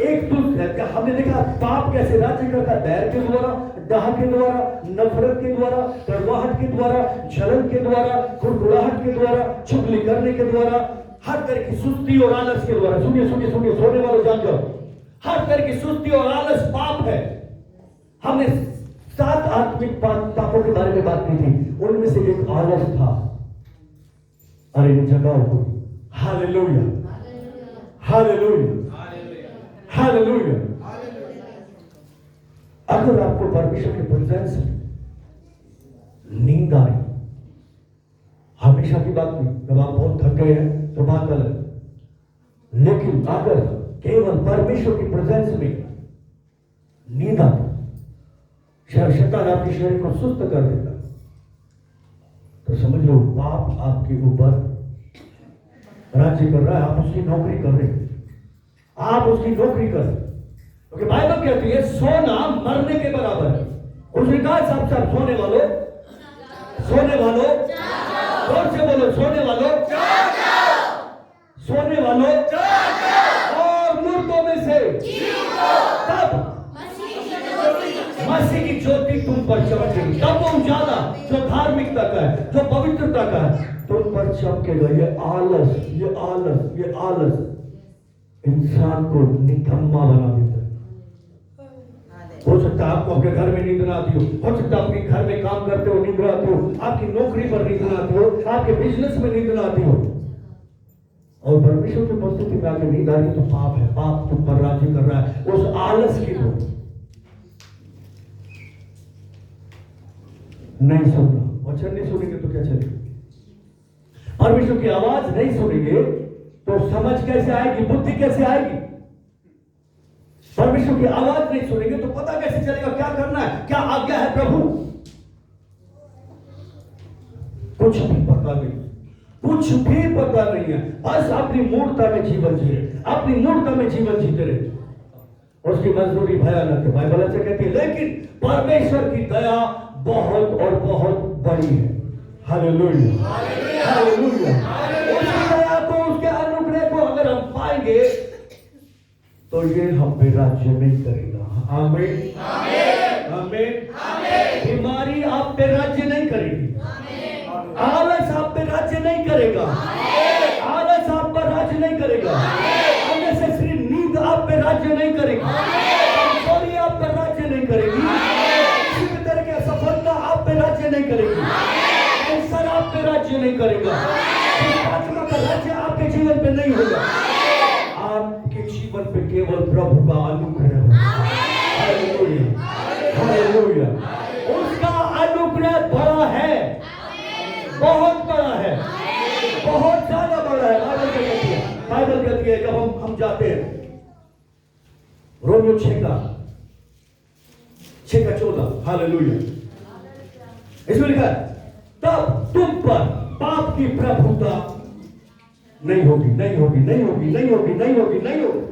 एक दूसरे हमने देखा पाप कैसे राज्य करता है, बैर के द्वारा, डाह के द्वारा, नफरत के द्वारा, कड़वाहट के द्वारा, जलन के द्वारा, कुड़कुड़ाहट के द्वारा, चुगली करने के द्वारा, हर तरह की सुस्ती और आलस के द्वारा। सुनिए सुनिए सुनिए, सोने वालों जान जाओ, हर तरह की सुस्ती और आलस पाप है। हमने 7 आत्मिक पापों के बारे में बात की थी, उनमें से एक आलस था। अरे जगाओ को, हालेलुया हालेलुया हालेलुया। अगर आपको परमेश्वर के प्रेजेंस में नींद आ रही, हमेशा की बात नहीं, जब आप बहुत थक गए हैं तो बात अलग, लेकिन अगर केवल परमेश्वर की प्रेजेंस में नींद आती, शैतान आपके शरीर को सुस्त कर देता, तो समझ लो पाप आपके ऊपर राज्य कर रहा है। आप उसकी नौकरी कर रहे हैं, आप उसकी नौकरी कर रहे, क्योंकि बाइबल कहती है सोना मरने के बराबर है। उसने कहा साहब सोने वालों, सोने वालों, जोर से बोलो, सोने वालों, सोने वालों, और मुर्दों में से तब मसीह की ज्योति तुम पर चमकेगी। तब वो उजाला जो धार्मिकता का है, जो पवित्रता का है, तुम पर चमकेगा। ये आलस, ये आलस, ये आलस इंसान को निकम्मा बना देता है। हो सकता है आपको अपने घर में नींद ना आती हो सकता है अपने घर में काम करते हो नींद ना आती हो, आपकी नौकरी पर नींद ना आती हो, आपके बिजनेस में नींद ना आती हो, और परमेश्वर की उपस्थिति में आगे नींद आ रही तो पाप है, पाप तुम पर राज्य कर रहा है उस आलस की तो नहीं सुनना। वचन नहीं सुनेंगे तो क्या चलेगा? परमेश्वर की आवाज नहीं सुनेंगे तो समझ कैसे आएगी, बुद्धि कैसे आएगी? परमेश्वर की आवाज नहीं सुनेंगे तो पता कैसे चलेगा क्या करना है, क्या आज्ञा है प्रभु? कुछ भी पता नहीं, कुछ भी पता नहीं है। बस अपनी मूर्खता में जीवन जिए, अपनी मूर्खता में जीवन जीते रहे। उसकी मजदूरी भयानक है। बाइबल ऐसे कहती है, लेकिन परमेश्वर की दया बहुत और बहुत बड़ी है। Hallelujah hallelujah. उसकी दया को, उसके अनुग्रह को अगर हम पाएंगे तो ये हम पे राज्य नहीं करेगा। आमीन आमीन आमीन। बीमारी आप पे राज्य नहीं करेगी, आलस आप पे राज्य नहीं करेगा, आलस आप पर राज्य नहीं करेगा, अननेसेसरी नींद आप पे राज्य नहीं करेगी, कमजोरी आप पर राज्य नहीं करेगी, किसी भी तरह की असफलता आप पे राज्य नहीं करेगी, कैंसर आप पे राज्य नहीं करेगा, आत्मा का राज्य आपके जीवन पे नहीं होगा। आपके जीवन पे केवल प्रभु का अनुग्रह होगा। Hallelujah hallelujah. उसका अनुग्रह बड़ा है, बहुत बड़ा है, बहुत ज्यादा बड़ा है। बाइबल कहती है जब हम जाते हैं रोमियो 6 का 14, हालेलुया, इसमें लिखा है तब तुम पर पाप की प्रभुता नहीं होगी, नहीं होगी, नहीं होगी, नहीं होगी, नहीं होगी, नहीं होगी।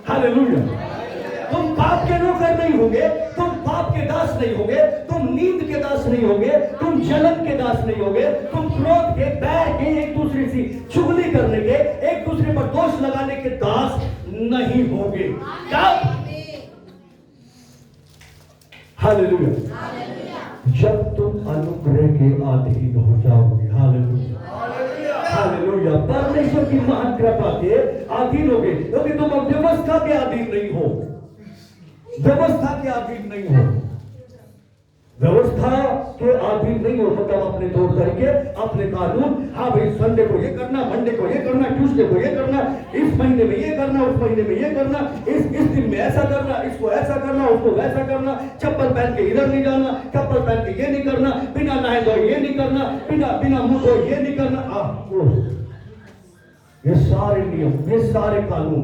हालेलुया। तुम पाप के नौकर नहीं होंगे, तुम पाप के दास नहीं होंगे, तुम नींद के दास नहीं होंगे, तुम जलन के दास नहीं होंगे, तुम क्रोध के, बैर के, एक दूसरे से चुगली करने के, एक दूसरे पर दोष लगाने के दास नहीं होंगे। कब? हालेलुया। जब तुम अनुग्रह के अधीन हो जाओगे। Hallelujah hallelujah. परमेश्वर की महान कृपा के अधीन होगे, क्योंकि तुम अब व्यवस्था के अधीन नहीं हो, व्यवस्था के अधीन नहीं हो, व्यवस्था के अधीन नहीं हो, मतलब अपने तौर तरीके, अपने कानून। हाँ भाई, संडे को ये करना, मंडे को ये करना, ट्यूसडे को ये करना, इस महीने में ये करना, उस महीने में ये करना, इस दिन में ऐसा करना, इसको ऐसा करना, उसको वैसा करना, चप्पल पहन के इधर नहीं जाना, चप्पल पहन के ये नहीं करना, बिना नहाए धोए ये नहीं करना, बिना मुंह धोए ये नहीं करना। ये सारे नियम, ये सारे कानून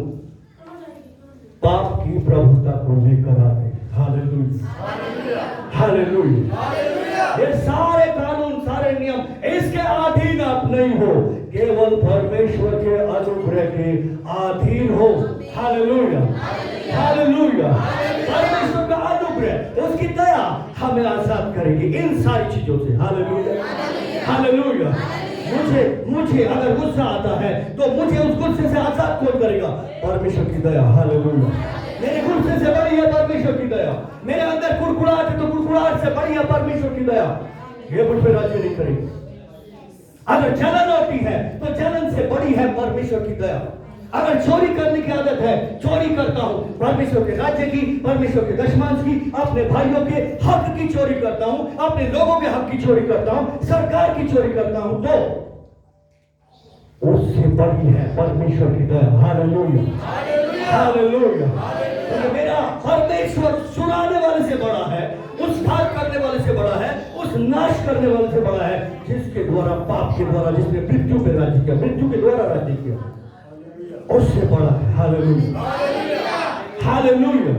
पाप की प्रभुता को लेकर आते हैं। Hallelujah hallelujah. ये सारे कानून, सारे नियम, इसके अधीन आप नहीं हो, केवल परमेश्वर के अनुग्रह के अधीन हो। Hallelujah hallelujah. परमेश्वर का अनुग्रह, उसकी दया हमें आजाद करेगी इन सारी चीजों से। Hallelujah hallelujah. मुझे अगर गुस्सा आता है तो मुझे उस गुस्से से आजाद कौन करेगा? परमेश्वर की दया। हालेलुया मेरे गुस्से से बड़ी है परमेश्वर की दया। मेरे अंदर कुड़कुड़ाहट है तो कुड़कुड़ाहट से बड़ी है परमेश्वर की दया। ये मुझ पर राज्य नहीं करेगी। अगर जलन होती है तो जलन से बड़ी है परमेश्वर की दया। अगर चोरी करने की आदत है, चोरी करता हूं, परमेश्वर के राज्य की, परमेश्वर के दशमांश की, अपने भाइयों के हक की चोरी करता हूं, अपने लोगों के हक की चोरी करता हूं, सरकार की चोरी करता हूं, तो उससे बड़ी है परमेश्वर की दया। Hallelujah, hallelujah. तो मेरा परमेश्वर चुराने वाले से बड़ा है, उस घात करने वाले से बड़ा है, उस नाश करने वाले से बड़ा है, जिसके द्वारा, पाप के द्वारा, जिसने मृत्यु पे राज्य किया, मृत्यु के द्वारा राज्य किया, उससे बड़ा है। Hallelujah, hallelujah,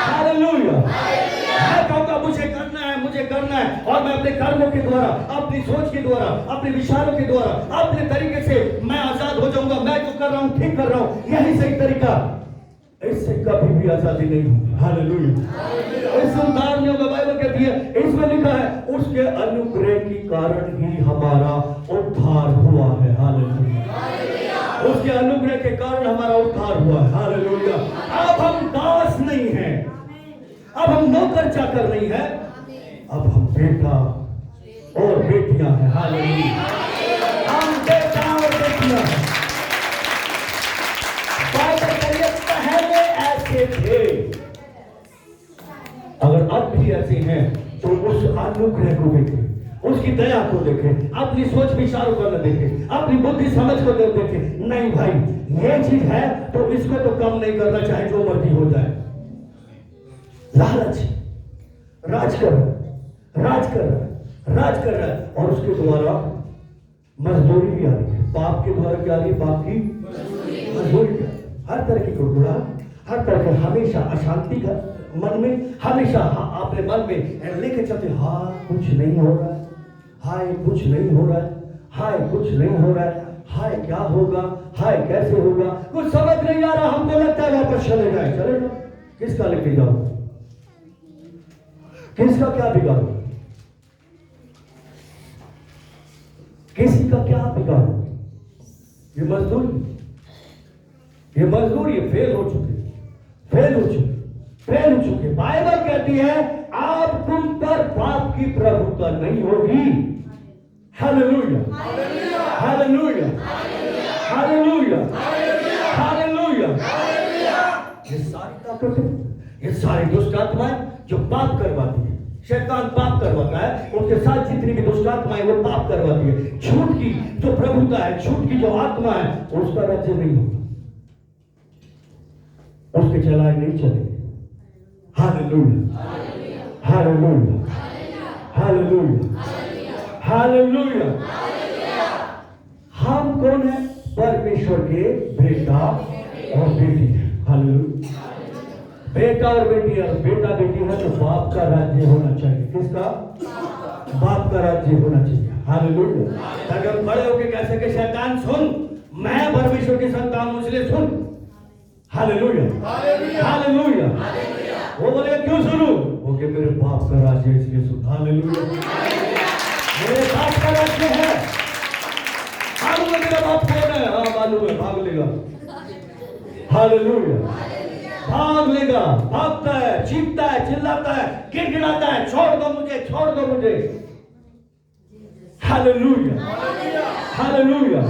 hallelujah. मैं कहूँगा मुझे करना है, मुझे करना है, और मैं अपने कर्मों के द्वारा, अपनी सोच के द्वारा, अपने विचारों के द्वारा, अपने तरीके से मैं आजाद हो जाऊंगा। मैं जो कर रहा हूँ ठीक कर रहा हूँ, यही सही तरीका। इससे कभी भी आजादी नहीं होगी। हालेलुया। इससे उद्धार नहीं होगा। बाइबल कहती है, इसमें लिखा है, उसके अनुग्रह के कारण ही हमारा उद्धार हुआ है। हालेलुया। उसके अनुग्रह के कारण हमारा उद्धार हुआ है। हालेलुया। अब हम दास नहीं हैं, अब हम नौकर चाकर नहीं है, अब हम बेटा और बेटियां हैं। हालेलुया। हम बेटा और बेटियां हैं। बाइबल कहती है पहले ऐसे थे, अगर अब भी ऐसे हैं तो उस अनुग्रह को देखें, उसकी दया को देखें, अपनी सोच विचारों को न देखें, अपनी बुद्धि समझ को न देखें। नहीं भाई, ये चीज है तो इसको तो कम नहीं करना, चाहे जो मर्जी हो जाए। लालच राज कर रहा है, राज कर रहा है, राज कर रहा है, और उसके द्वारा मजदूरी भी आ रही है। पाप के द्वारा क्या आ रही है? पाप की मजदूरी क्या? हर तरह की कुड़कुड़ा, हर तरह के हमेशा अशांति का मन में, हमेशा अपने मन में लेके चलते, हाँ कुछ नहीं हो रहा है, हाय कुछ नहीं हो रहा है, हाय कुछ नहीं हो रहा है, हाय क्या होगा, हाय कैसे होगा, कुछ समझ नहीं आ रहा। हमको लगता है वापस चले जाए, चले जाओ। किसका लेके जाओ? किसका क्या बिगाड़ो? किसी का क्या बिगाड़ो? ये मजदूरी, ये मजदूरी फेल हो चुके, फेल हो चुके, फेल हो चुके। बाइबल कहती है अब तुम पर पाप की प्रभुता नहीं होगी। Hallelujah, hallelujah, hallelujah, hallelujah. ये सारी ताकतें, ये सारी दुष्ट आत्माएं जो पाप करवाती है, शैतान पाप करवाता है, उसके साथ जितनी भी दुष्ट आत्माएं वो पाप करवाती है। झूठ की जो प्रभुता है, झूठ की जो आत्मा है, उसका राज्य नहीं होगा, उसके चलाए नहीं चलेंगे। Hallelujah, hallelujah, hallelujah, hallelujah. हम कौन है? परमेश्वर के बेटा और बेटी है। हालेलुया। बेटा और बेटी, और बेटा बेटी है तो बाप का राज्य होना चाहिए। किसका? बाप का राज्य होना चाहिए। हालेलुया। ताकि हम खड़े होकर कह सके, शैतान सुन, मैं परमेश्वर की संतान हूं, इसलिए सुन। Hallelujah, hallelujah. वो बोले क्यों सुनूं? वो कि मेरे बाप का राज्य है इसलिए सुन। हालेलुया। मेरे बाप का राज्य है। मालूम है मेरा बाप कौन है? हाँ मालूम है, भाग लेगा। हालेलुया, भाग लेगा, भागता है, चीखता है, चिल्लाता है, गिड़गिड़ाता है, छोड़ दो मुझे, छोड़ दो मुझे। Hallelujah, hallelujah.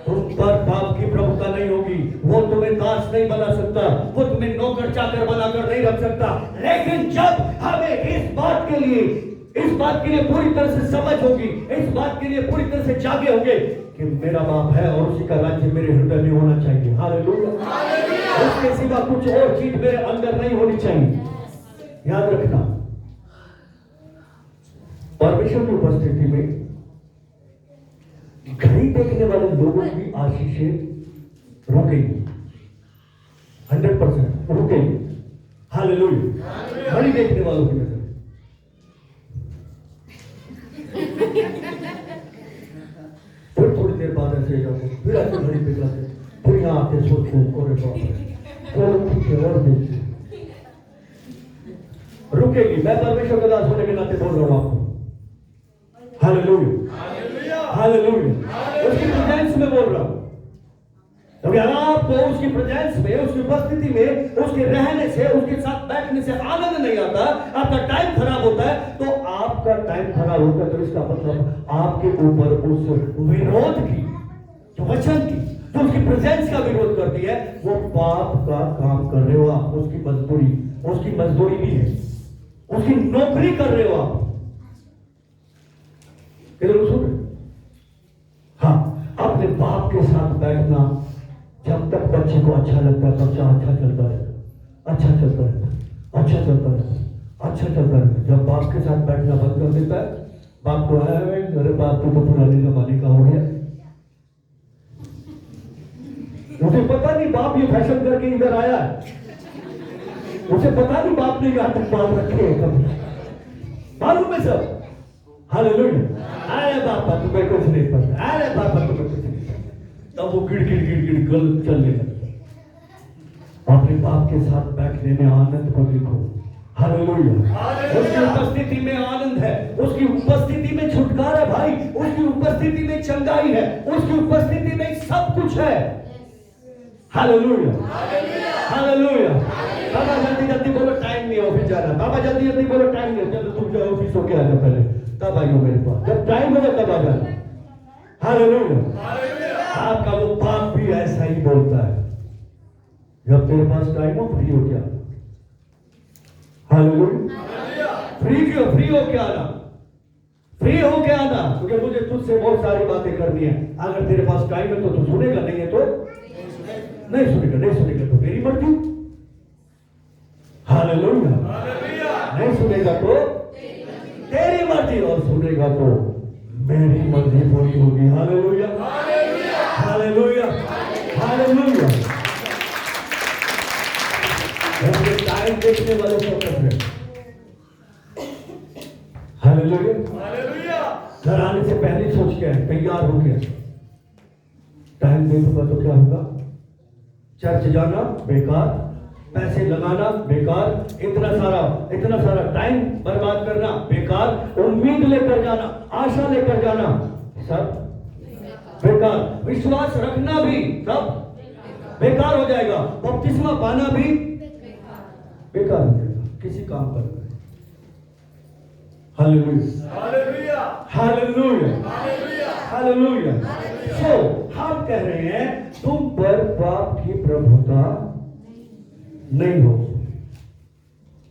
तुम पर पाप की प्रभुता नहीं होगी। वो तुम्हें दास नहीं बना सकता, वो तुम्हें नौकर चाकर बनाकर नहीं रख सकता। लेकिन जब हमें इस बात के लिए पूरी तरह से समझ होगी, इस बात के लिए पूरी तरह से जागे होंगे कि मेरा बाप है और उसी का राज्य मेरे हृदय में होना चाहिए। हालेलुया। उसके सिवा कुछ और चीज मेरे अंदर नहीं होनी चाहिए। याद रखना, परमेश्वर की उपस्थिति में घड़ी देखने वाले लोगों की आशीषें रुकेंगी, 100% रुकेंगी। हालेलुया। घड़ी देखने वालों की नजर फिर थोड़ी देर बाद ऐसे जाते, फिर ऐसे घड़ी पे जाते, फिर यहाँ आके सोचते और और देखते, रुकेगी। मैं परमेश्वर का दास होने के नाते बोल रहा हूँ आपको। Hallelujah, hallelujah. उसकी प्रेजेंस में बोल रहा हूँ, क्योंकि अगर आपको उसकी प्रेजेंस में, उसकी उपस्थिति में, उसके रहने से, उसके साथ बैठने से आनंद नहीं आता, आपका टाइम खराब होता है, तो आपका टाइम खराब होता है, तो इसका मतलब आपके ऊपर उस विरोध की, जो वचन की, जो उसकी प्रेजेंस का विरोध करती है, वो पाप का काम कर रहे हो आप। उसकी मजदूरी भी है, उसकी नौकरी कर रहे हो आप। किधर सुन रहे? हाँ, अपने बाप के साथ बैठना, जब तक बच्चे को अच्छा लगता है, बच्चा अच्छा चलता रहता, अच्छा चलता रहता, अच्छा चलता रहता, अच्छा चलता रहता। जब बाप के साथ बैठना बंद कर देता है, बाप को आया है, अरे बाप तो पुराने जमाने का हो गया, मुझे पता नहीं बाप ये फैशन करके इधर आया है, मुझे पता नहीं बाप ने यहां तक बात रखे है कभी, मालूम है सब। हालेलुया। अरे बापा तुम्हें कुछ नहीं पता, अरे बापा तुम्हें कुछ नहीं पता। तब वो गिड़ गलत चलने लगता। अपने बाप के साथ बैठने में आनंद को देखो। हालेलुया। उसकी उपस्थिति में आनंद है, उसकी उपस्थिति में छुटकारा है भाई, उसकी उपस्थिति में चंगाई है, उसकी उपस्थिति में सब कुछ है। Hallelujah, hallelujah. बाबा जल्दी जल्दी बोलो, टाइम नहीं है ऑफिस जाना। बाबा जल्दी जल्दी बोलो, टाइम नहीं है, चलो तुम जाओ ऑफिस होके आ जाओ, पहले तब आइयो मेरे पास, जब टाइम होगा तब आ जाना। हालेलुया। आपका वो बाप भी ऐसा ही बोलता है, जब तेरे पास टाइम हो फ्री हो क्या। हालेलुया। फ्री हो क्या आना, फ्री हो क्या आना, क्योंकि मुझे तुझसे बहुत सारी बातें करनी है। अगर तेरे पास टाइम है तो तू सुनेगा, नहीं है तो नहीं सुनेगा, नहीं सुनेगा तो मेरी मर्जी। हालेलुया। नहीं सुनेगा तो तेरी मर्जी, और सुनेगा तो मेरी मर्जी पूरी होगी। Hallelujah, hallelujah, hallelujah. टाइम देखने वाले सब कर। हालेलुया। घर आने से पहले सोच के तैयार हो गया, टाइम देखूंगा तो क्या होगा, चर्च जाना बेकार, पैसे लगाना बेकार, इतना सारा टाइम बर्बाद करना बेकार, उम्मीद लेकर जाना, आशा लेकर जाना सब बेकार, विश्वास रखना भी सब बेकार हो जाएगा, बपतिस्मा पाना भी बेकार हो जाएगा, किसी काम पर। Hallelujah, hallelujah, hallelujah. सो हम कह रहे हैं तुम पर पाप की प्रभुता नहीं हो,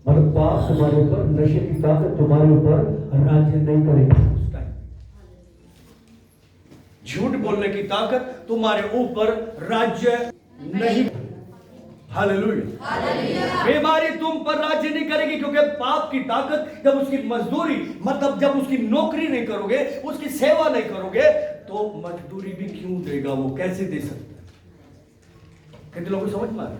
मतलब पाप तुम्हारे ऊपर, नशे की ताकत तुम्हारे ऊपर राज्य नहीं करेगी। उस टाइम झूठ बोलने की ताकत तुम्हारे ऊपर राज्य नहीं। हालेलुया। बीमारी तुम पर राज्य नहीं करेगी, क्योंकि पाप की ताकत जब उसकी मजदूरी, मतलब जब उसकी नौकरी नहीं करोगे, उसकी सेवा नहीं करोगे, तो मजदूरी भी क्यों देगा, वो कैसे दे सकता है। कितने लोगों को समझ में आ रहा है?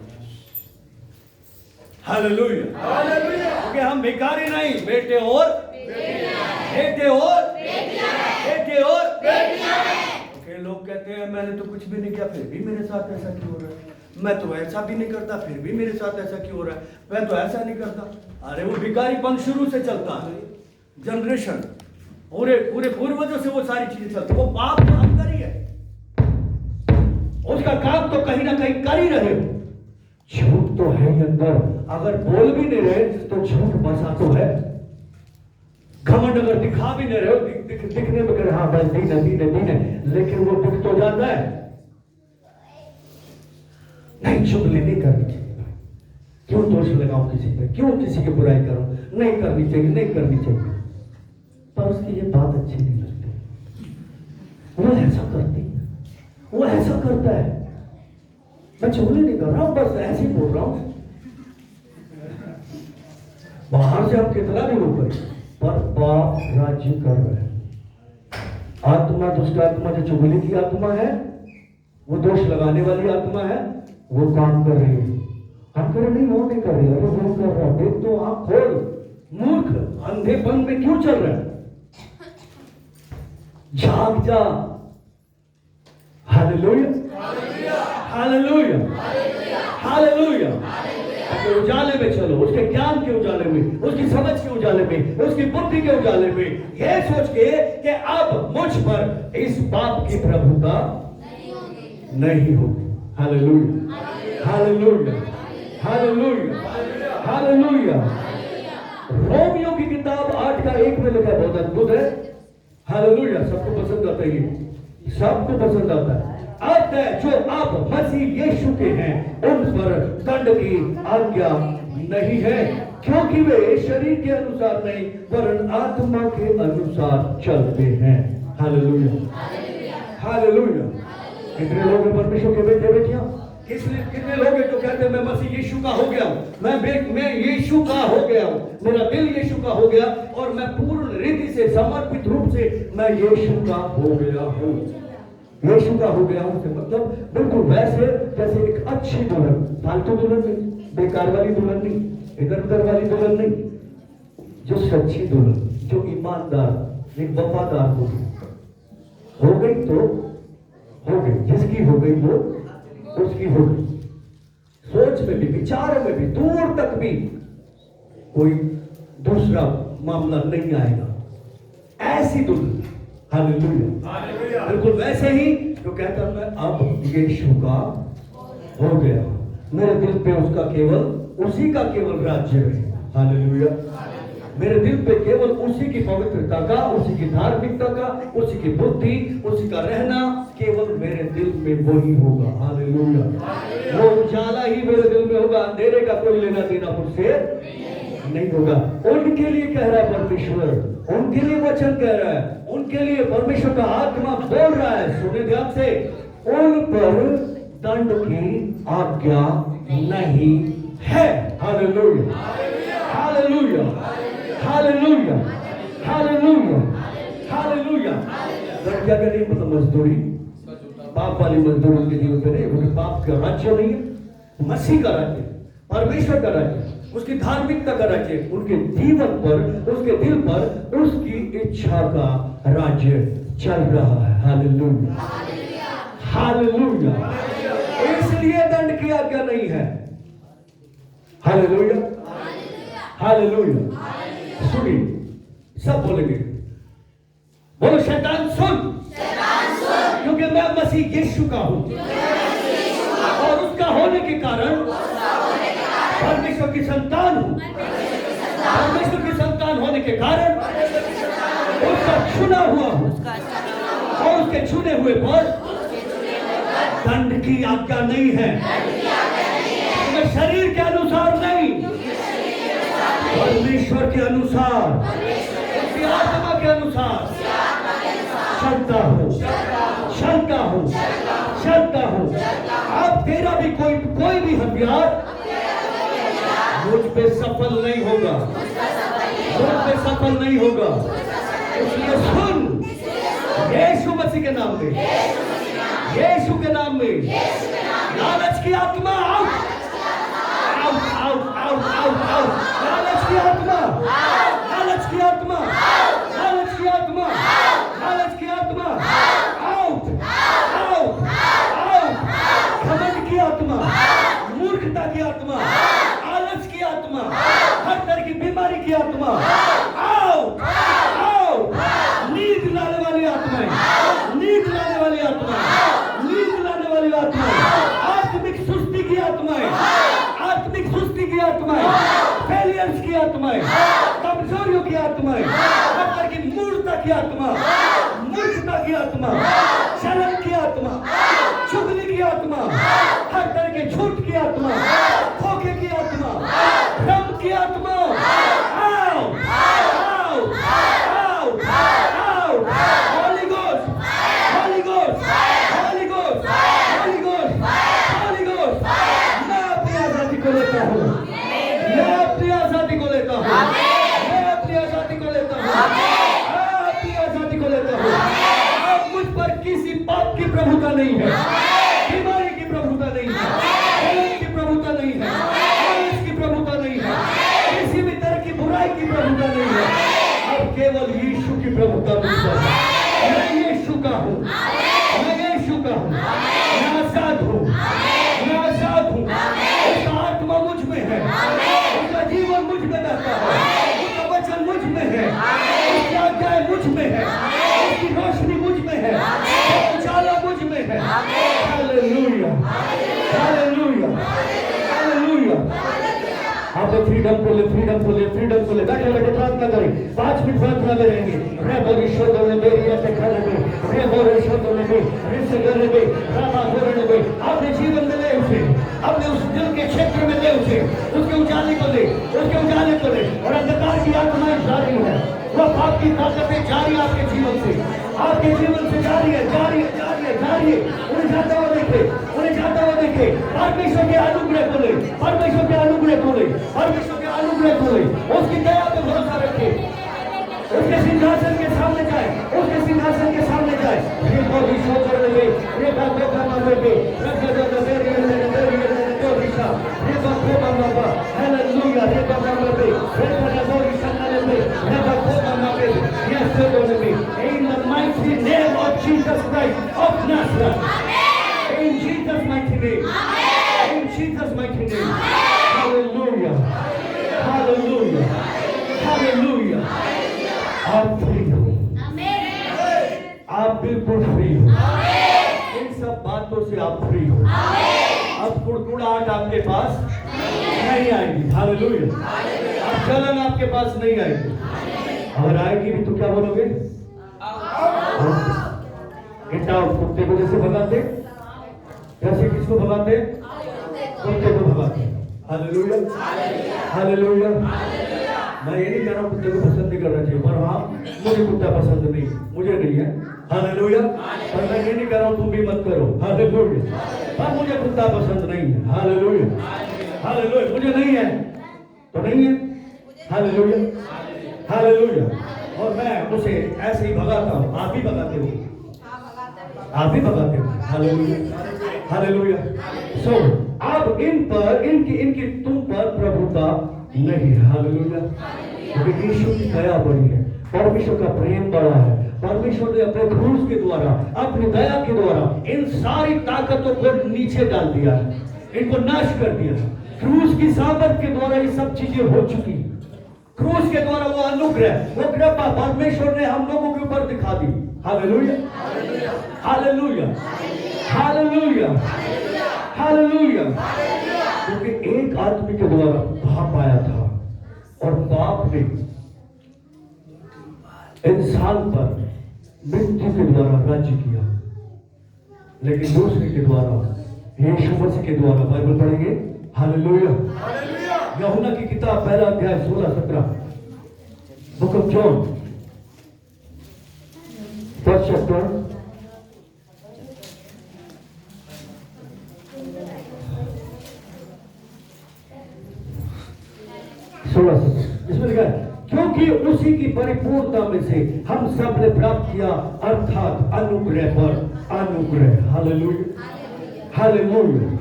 Hallelujah, hallelujah. क्योंकि हम भिखारी नहीं, बेटे और बेटे और बेटे और बेटियां। लोग कहते हैं मैंने तो कुछ भी नहीं किया, फिर भी मेरे साथ ऐसा क्यों हो रहा है, मैं तो ऐसा भी नहीं करता, फिर भी मेरे साथ ऐसा क्यों हो रहा है, मैं तो ऐसा नहीं करता। अरे वो भिखारीपन शुरू से चलता है, जनरेशन पूरे पूर्वजों से वो सारी चीजें चलती, वो पाप तो अंदर ही है, उसका काम तो कहीं ना कहीं कर ही रहे हो। झूठ तो है ही अंदर, अगर बोल भी नहीं रहे तो झूठ बसा तो है। घमंड अगर दिखा भी नहीं रहे हो, दिखने में कर हाँ बस दीन है, लेकिन वो दिख तो जाता है। नहीं, चुगली नहीं करनी चाहिए, क्यों दोष लगाऊं किसी पे, क्यों किसी की बुराई करूं, नहीं करनी चाहिए। पर उसकी ये बात अच्छी नहीं लगती, वो ऐसा करती है, वो ऐसा करता है। मैं चुगली नहीं कर रहा हूं, बस ऐसे ही बोल रहा हूं। बाहर से हम कितना भी रोक करें, पर पाप राज्य कर रहे हैं। आत्मा, दुष्ट आत्मा, जो चुगली की आत्मा है, वो दोष लगाने वाली आत्मा है, वो काम कर रही है। हम कह रहे नहीं, वो नहीं कर रही, अरे वो कर रहा है, देख तो आंख खोल, मूर्ख, अंधेपन में क्यों चल रहा है, जाग जा। Hallelujah, hallelujah, hallelujah. अपने उजाले में चलो, उसके ज्ञान के उजाले में, उसकी समझ के उजाले में, उसकी बुद्धि के उजाले में, यह सोच के कि अब मुझ पर इस पाप की प्रभुता नहीं होगी। Hallelujah, hallelujah, hallelujah, hallelujah. Romeo की किताब 8:1 में लिखा, बहुत अद्भुत है। हालेलुया, सबको पसंद आता है, ये सबको पसंद आता है। अतः जो अब मसीह यीशु के हैं उन पर दंड की आज्ञा नहीं है, क्योंकि वे शरीर के अनुसार नहीं वरन आत्मा के अनुसार चलते हैं। Hallelujah, hallelujah. कितने लोग हैं परमेश्वर के बेटे बेटियां? कितने लोग हैं जो कहते हैं मैं मसीह यीशु का हो गया हूं, मैं यीशु का हो गया हूं, मेरा दिल यीशु का हो गया और मैं पूर्ण रीति से समर्पित रूप से मैं यीशु का हो गया हूं। यीशु का हो गया हूं से मतलब बिल्कुल वैसे जैसे एक अच्छी दुल्हन, फालतू दुल्हन नहीं, बेकार वाली दुल्हन नहीं, इधर उधर वाली दुल्हन नहीं, जो सच्ची दुल्हन, जो ईमानदार, एक वफादार होगी, हो गई तो हो गई, जिसकी हो गई वो उसकी हो गई। सोच में भी, विचारों में भी, दूर तक भी कोई दूसरा मामला नहीं आएगा। ऐसी दुल्हन, हालेलुया, बिल्कुल वैसे ही जो कहता मैं अब यीशु का हो गया, मेरे दिल पे उसका केवल उसी का केवल राज्य है। हालेलुया, मेरे दिल पे केवल उसी की पवित्रता का, उसी की धार्मिकता का, उसी की बुद्धि, उसी का रहना केवल मेरे दिल में वही होगा। हालेलुया, वो उजाला ही मेरे दिल में होगा, अंधेरे का कोई लेना देना मुझसे नहीं होगा। उनके लिए कह रहा है परमेश्वर, उनके लिए वचन कह रहा है, उनके लिए परमेश्वर का आत्मा बोल रहा है, सुने ध्यान से, उन पर दंड की आज्ञा नहीं है। Hallelujah, hallelujah, hallelujah, hallelujah, hallelujah. क्या करें मतलब मजदूरी, पाप वाली मजदूरी उनके जीवन पे नहीं, उनके पाप का राज्य नहीं है, मसीह का राज्य, परमेश्वर का राज्य, उसकी धार्मिकता का राज्य, उनके जीवन पर, उसके दिल पर उसकी इच्छा का राज्य चल रहा है। Hallelujah, hallelujah. इसलिए दंड की आज्ञा नहीं है। Hallelujah, hallelujah. सुनिए, सब बोलेंगे, बोलो शैतान सुन, क्योंकि मैं मसीह यीशु का हूं और उसका होने के कारण परमेश्वर की संतान हूं। परमेश्वर की संतान होने के कारण उसका चुना हुआ हूं और उसके चुने हुए पर दंड की आज्ञा नहीं है। मैं शरीर के अनुसार नहीं, परमेश्वर के अनुसार, उसकी आत्मा के अनुसार चलता हूं, चलता हूं, चलता हूं। अब तेरा भी कोई भी हथियार मुझ पे सफल नहीं होगा, मुझ पे सफल नहीं होगा। इसलिए सुन, यीशु मसीह के नाम में, यीशु के नाम में लालच की आत्मा out, out, out, out, out, out. लालच की आत्मा, लालच की आत्मा, लालच की आत्मा, लालच की आत्मा आउट, आउट, आउट। घमंड की आत्मा, मूर्खता की आत्मा, आलस की आत्मा, हर तरह की बीमारी की आत्मा आउट, आउट। नींद लाने वाली आत्माएं, नींद लाने वाली आत्माएं, नींद लाने वाली आत्माएं, आत्मिक सुस्ती की आत्माएं, आत्मिक सुस्ती की आत्माएं, फेलियर्स की आत्माएं, कमजोरियों की आत्माएं, हर तरह की मूर्खता की आत्मा, मूर्खता की आत्मा, शर्म की आत्मा, चुगली की आत्मा, हर तरह के झूठ की आत्मा, धोखे की आत्मा, भ्रम की आत्मा out, out, out, out. Holi ghost, Holi ghost, Holi ghost, Holi ghost, Holi ghost. मैं अपनी आजादी को लेता हूँ, मैं अपनी आजादी को लेता हूँ, मैं अपनी आजादी को लेता हूँ, मैं अपनी आजादी को लेता हूँ। अब मुझ पर किसी पाप की प्रभुता नहीं है, बीमारी की प्रभुता नहीं है, गलत की प्रभुता नहीं है, आलस की प्रभुता नहीं है, किसी भी तरह की बुराई की प्रभुता नहीं है। अब केवल यीशु की प्रभुता मुझ पर है। मैं यीशु का हूँ, मैं यीशु का हूँ, मैं आजाद हूँ, मैं आजाद हूँ। उसका आत्मा मुझ में है, उसका जीवन मुझ में रहता है, उसका वचन मुझ में है, उसकी आज्ञाएं मुझ में है, उसकी रोशनी मुझ में है, उजाला मुझ में है। Hallelujah, hallelujah, hallelujah. आप फ्रीडम को ले, फ्रीडम को ले, फ्रीडम को ले। बैठे बैठे प्रार्थना करें, 5 मिनट प्रार्थना करेंगे। रे भविष्य में मेरी ऐसे खाने में, रे भविष्य में रिश्ते करने में, रामा करने में, अपने जीवन में ले उसे, अपने उस दिल के क्षेत्र में ले उसे, उसके उजाले को ले, उसके उजाले को ले। और अंधकार की आत्माएं जारी है, वह पाप की ताकतें जारी है आपके जीवन से, आपके जीवन से जारी है, जारी है, जारी है, जारी है। उन्हें जाता हुआ देखे, उन्हें जाता हुआ देखे। परमेश्वर के अनुग्रह को ले, परमेश्वर के अनुग्रह को ले, परमेश्वर के अनुग्रह को ले। उसकी दया पे भरोसा रखे, उसके सिंहासन के सामने जाए, उसके सिंहासन के सामने जाए। ये बहुत शोकर लगे, ये बात को करना लगे, रख दे दे दे ये तो दिशा, ये बात को करना बा। हालेलुया, ये बात करना बे, ये करना बो इशारा ले, ये बात को करना बे, ये से बोले बे। In the mighty name of Jesus Christ of Nazareth. In Jesus mighty name. In Jesus mighty name. Hallelujah. Hallelujah. Hallelujah. आप फ्री हो, आप बिल्कुल फ्री हो, इन सब बातों से आप फ्री हो। अब कुड़कुड़ाहट आपके पास नहीं आएगी। हालेलुया। अब जलन आपके पास नहीं आएगी। अगर आएगी भी तो क्या बोलोगे? कुत्ते को जैसे भगाते, जैसे किसको भगाते? कुत्ते को भगाते। Hallelujah, hallelujah. मैं ये नहीं कह रहा हूँ कुत्ते को पसंद नहीं करना चाहिए, पर हाँ मुझे कुत्ता पसंद नहीं, मुझे नहीं है। हालेलुया। पर मैं ये नहीं कह रहा हूँ तुम भी मत करो। हालेलुया। पर मुझे कुत्ता पसंद नहीं है। Hallelujah, hallelujah. मुझे नहीं है तो नहीं है। Hallelujah, hallelujah. और मैं उसे ऐसे ही भगाता हूँ। आप भी भगाते हो, आप भी भगाते हो। Hallelujah, hallelujah. सो अब इन पर, इनकी तुम पर प्रभुता नहीं है। हालेलुया। क्योंकि यीशु की दया बड़ी है, परमेश्वर का प्रेम बड़ा है। परमेश्वर ने अपने क्रूस के द्वारा, अपनी दया के द्वारा इन सारी ताकतों को नीचे डाल दिया है, इनको नाश कर दिया है। क्रूस की सामर्थ के द्वारा ये सब चीजें हो चुकी। क्रूस के द्वारा वो अनुग्रह, वो कृपा परमेश्वर ने हम लोगों के ऊपर दिखा दी। Hallelujah, hallelujah, hallelujah, hallelujah. क्योंकि एक आदमी के द्वारा पाप आया था और पाप ने इंसान पर मृत्यु के द्वारा राज्य किया, लेकिन दूसरे के द्वारा, यीशु मसीह के द्वारा, बाइबल पढ़ेंगे। हालेलुया। यूहन्ना की किताब पहला अध्याय 16-17, book of John, first chapter, 16। इसमें लिखा है, क्योंकि उसी की परिपूर्णता में से हम सब ने प्राप्त किया, अर्थात अनुग्रह पर अनुग्रह। Hallelujah, hallelujah.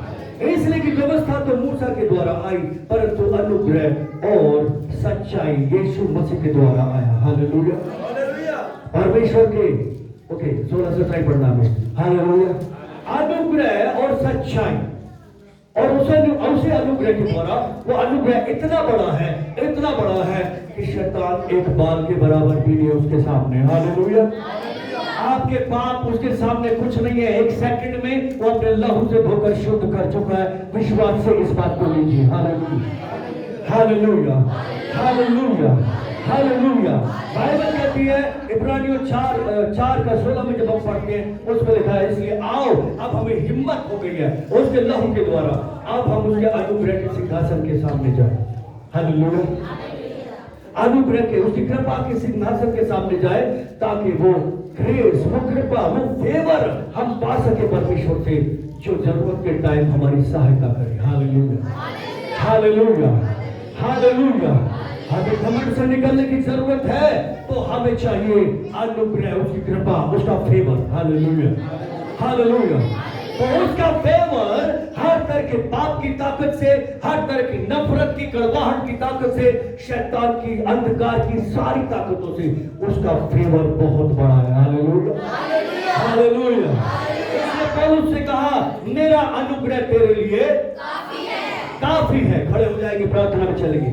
इसलिए कि व्यवस्था तो मूसा के द्वारा आई, परंतु अनुग्रह और सच्चाई यीशु मसीह के द्वारा आया। हालेलुया, परमेश्वर के 16-17 पढ़ना में। हालेलुया। अनुग्रह और सच्चाई, और उसे अनुग्रह के द्वारा, वो अनुग्रह इतना बड़ा है, इतना बड़ा है कि शैतान एक बाल के बराबर भी नहीं है उसके सामने। हालेलुया। आपके पाप उसके सामने कुछ नहीं है। एक सेकंड में वो अपने लहू से धोकर शुद्ध कर चुका है। विश्वास से इस बात को लीजिए। Hallelujah, hallelujah, hallelujah, hallelujah. Bible कहती है इब्रानियों 4:16 में जब हम पढ़ते हैं, उसमें लिखा है, इसलिए आओ अब हमें हिम्मत हो गई है उसके लहू के द्वारा, अब हम उसके अनुग्रह के सिंहासन के सामने जाए। हालेलुया। अनुग्रह के, उसकी कृपा के सिंहासन के सामने जाए, ताकि वो ग्रेस, वो कृपा, वो फेवर हम पा सके परमेश्वर से, जो जरूरत के टाइम हमारी सहायता करे। Hallelujah, hallelujah, hallelujah. हमें घमंड से निकलने की जरूरत है तो हमें चाहिए अनुग्रह, उसकी कृपा, उसका फेवर। Hallelujah, hallelujah. तो उसका फेवर हर तरह के पाप की ताकत से, हर तरह की नफरत की, कड़वाहट की ताकत से, शैतान की, अंधकार की सारी ताकतों से उसका फेवर बहुत बड़ा है। Hallelujah, hallelujah. इसने पौलुस से कहा, मेरा अनुग्रह तेरे लिए काफी है। खड़े हो जाएंगे, प्रार्थना में चलेंगे।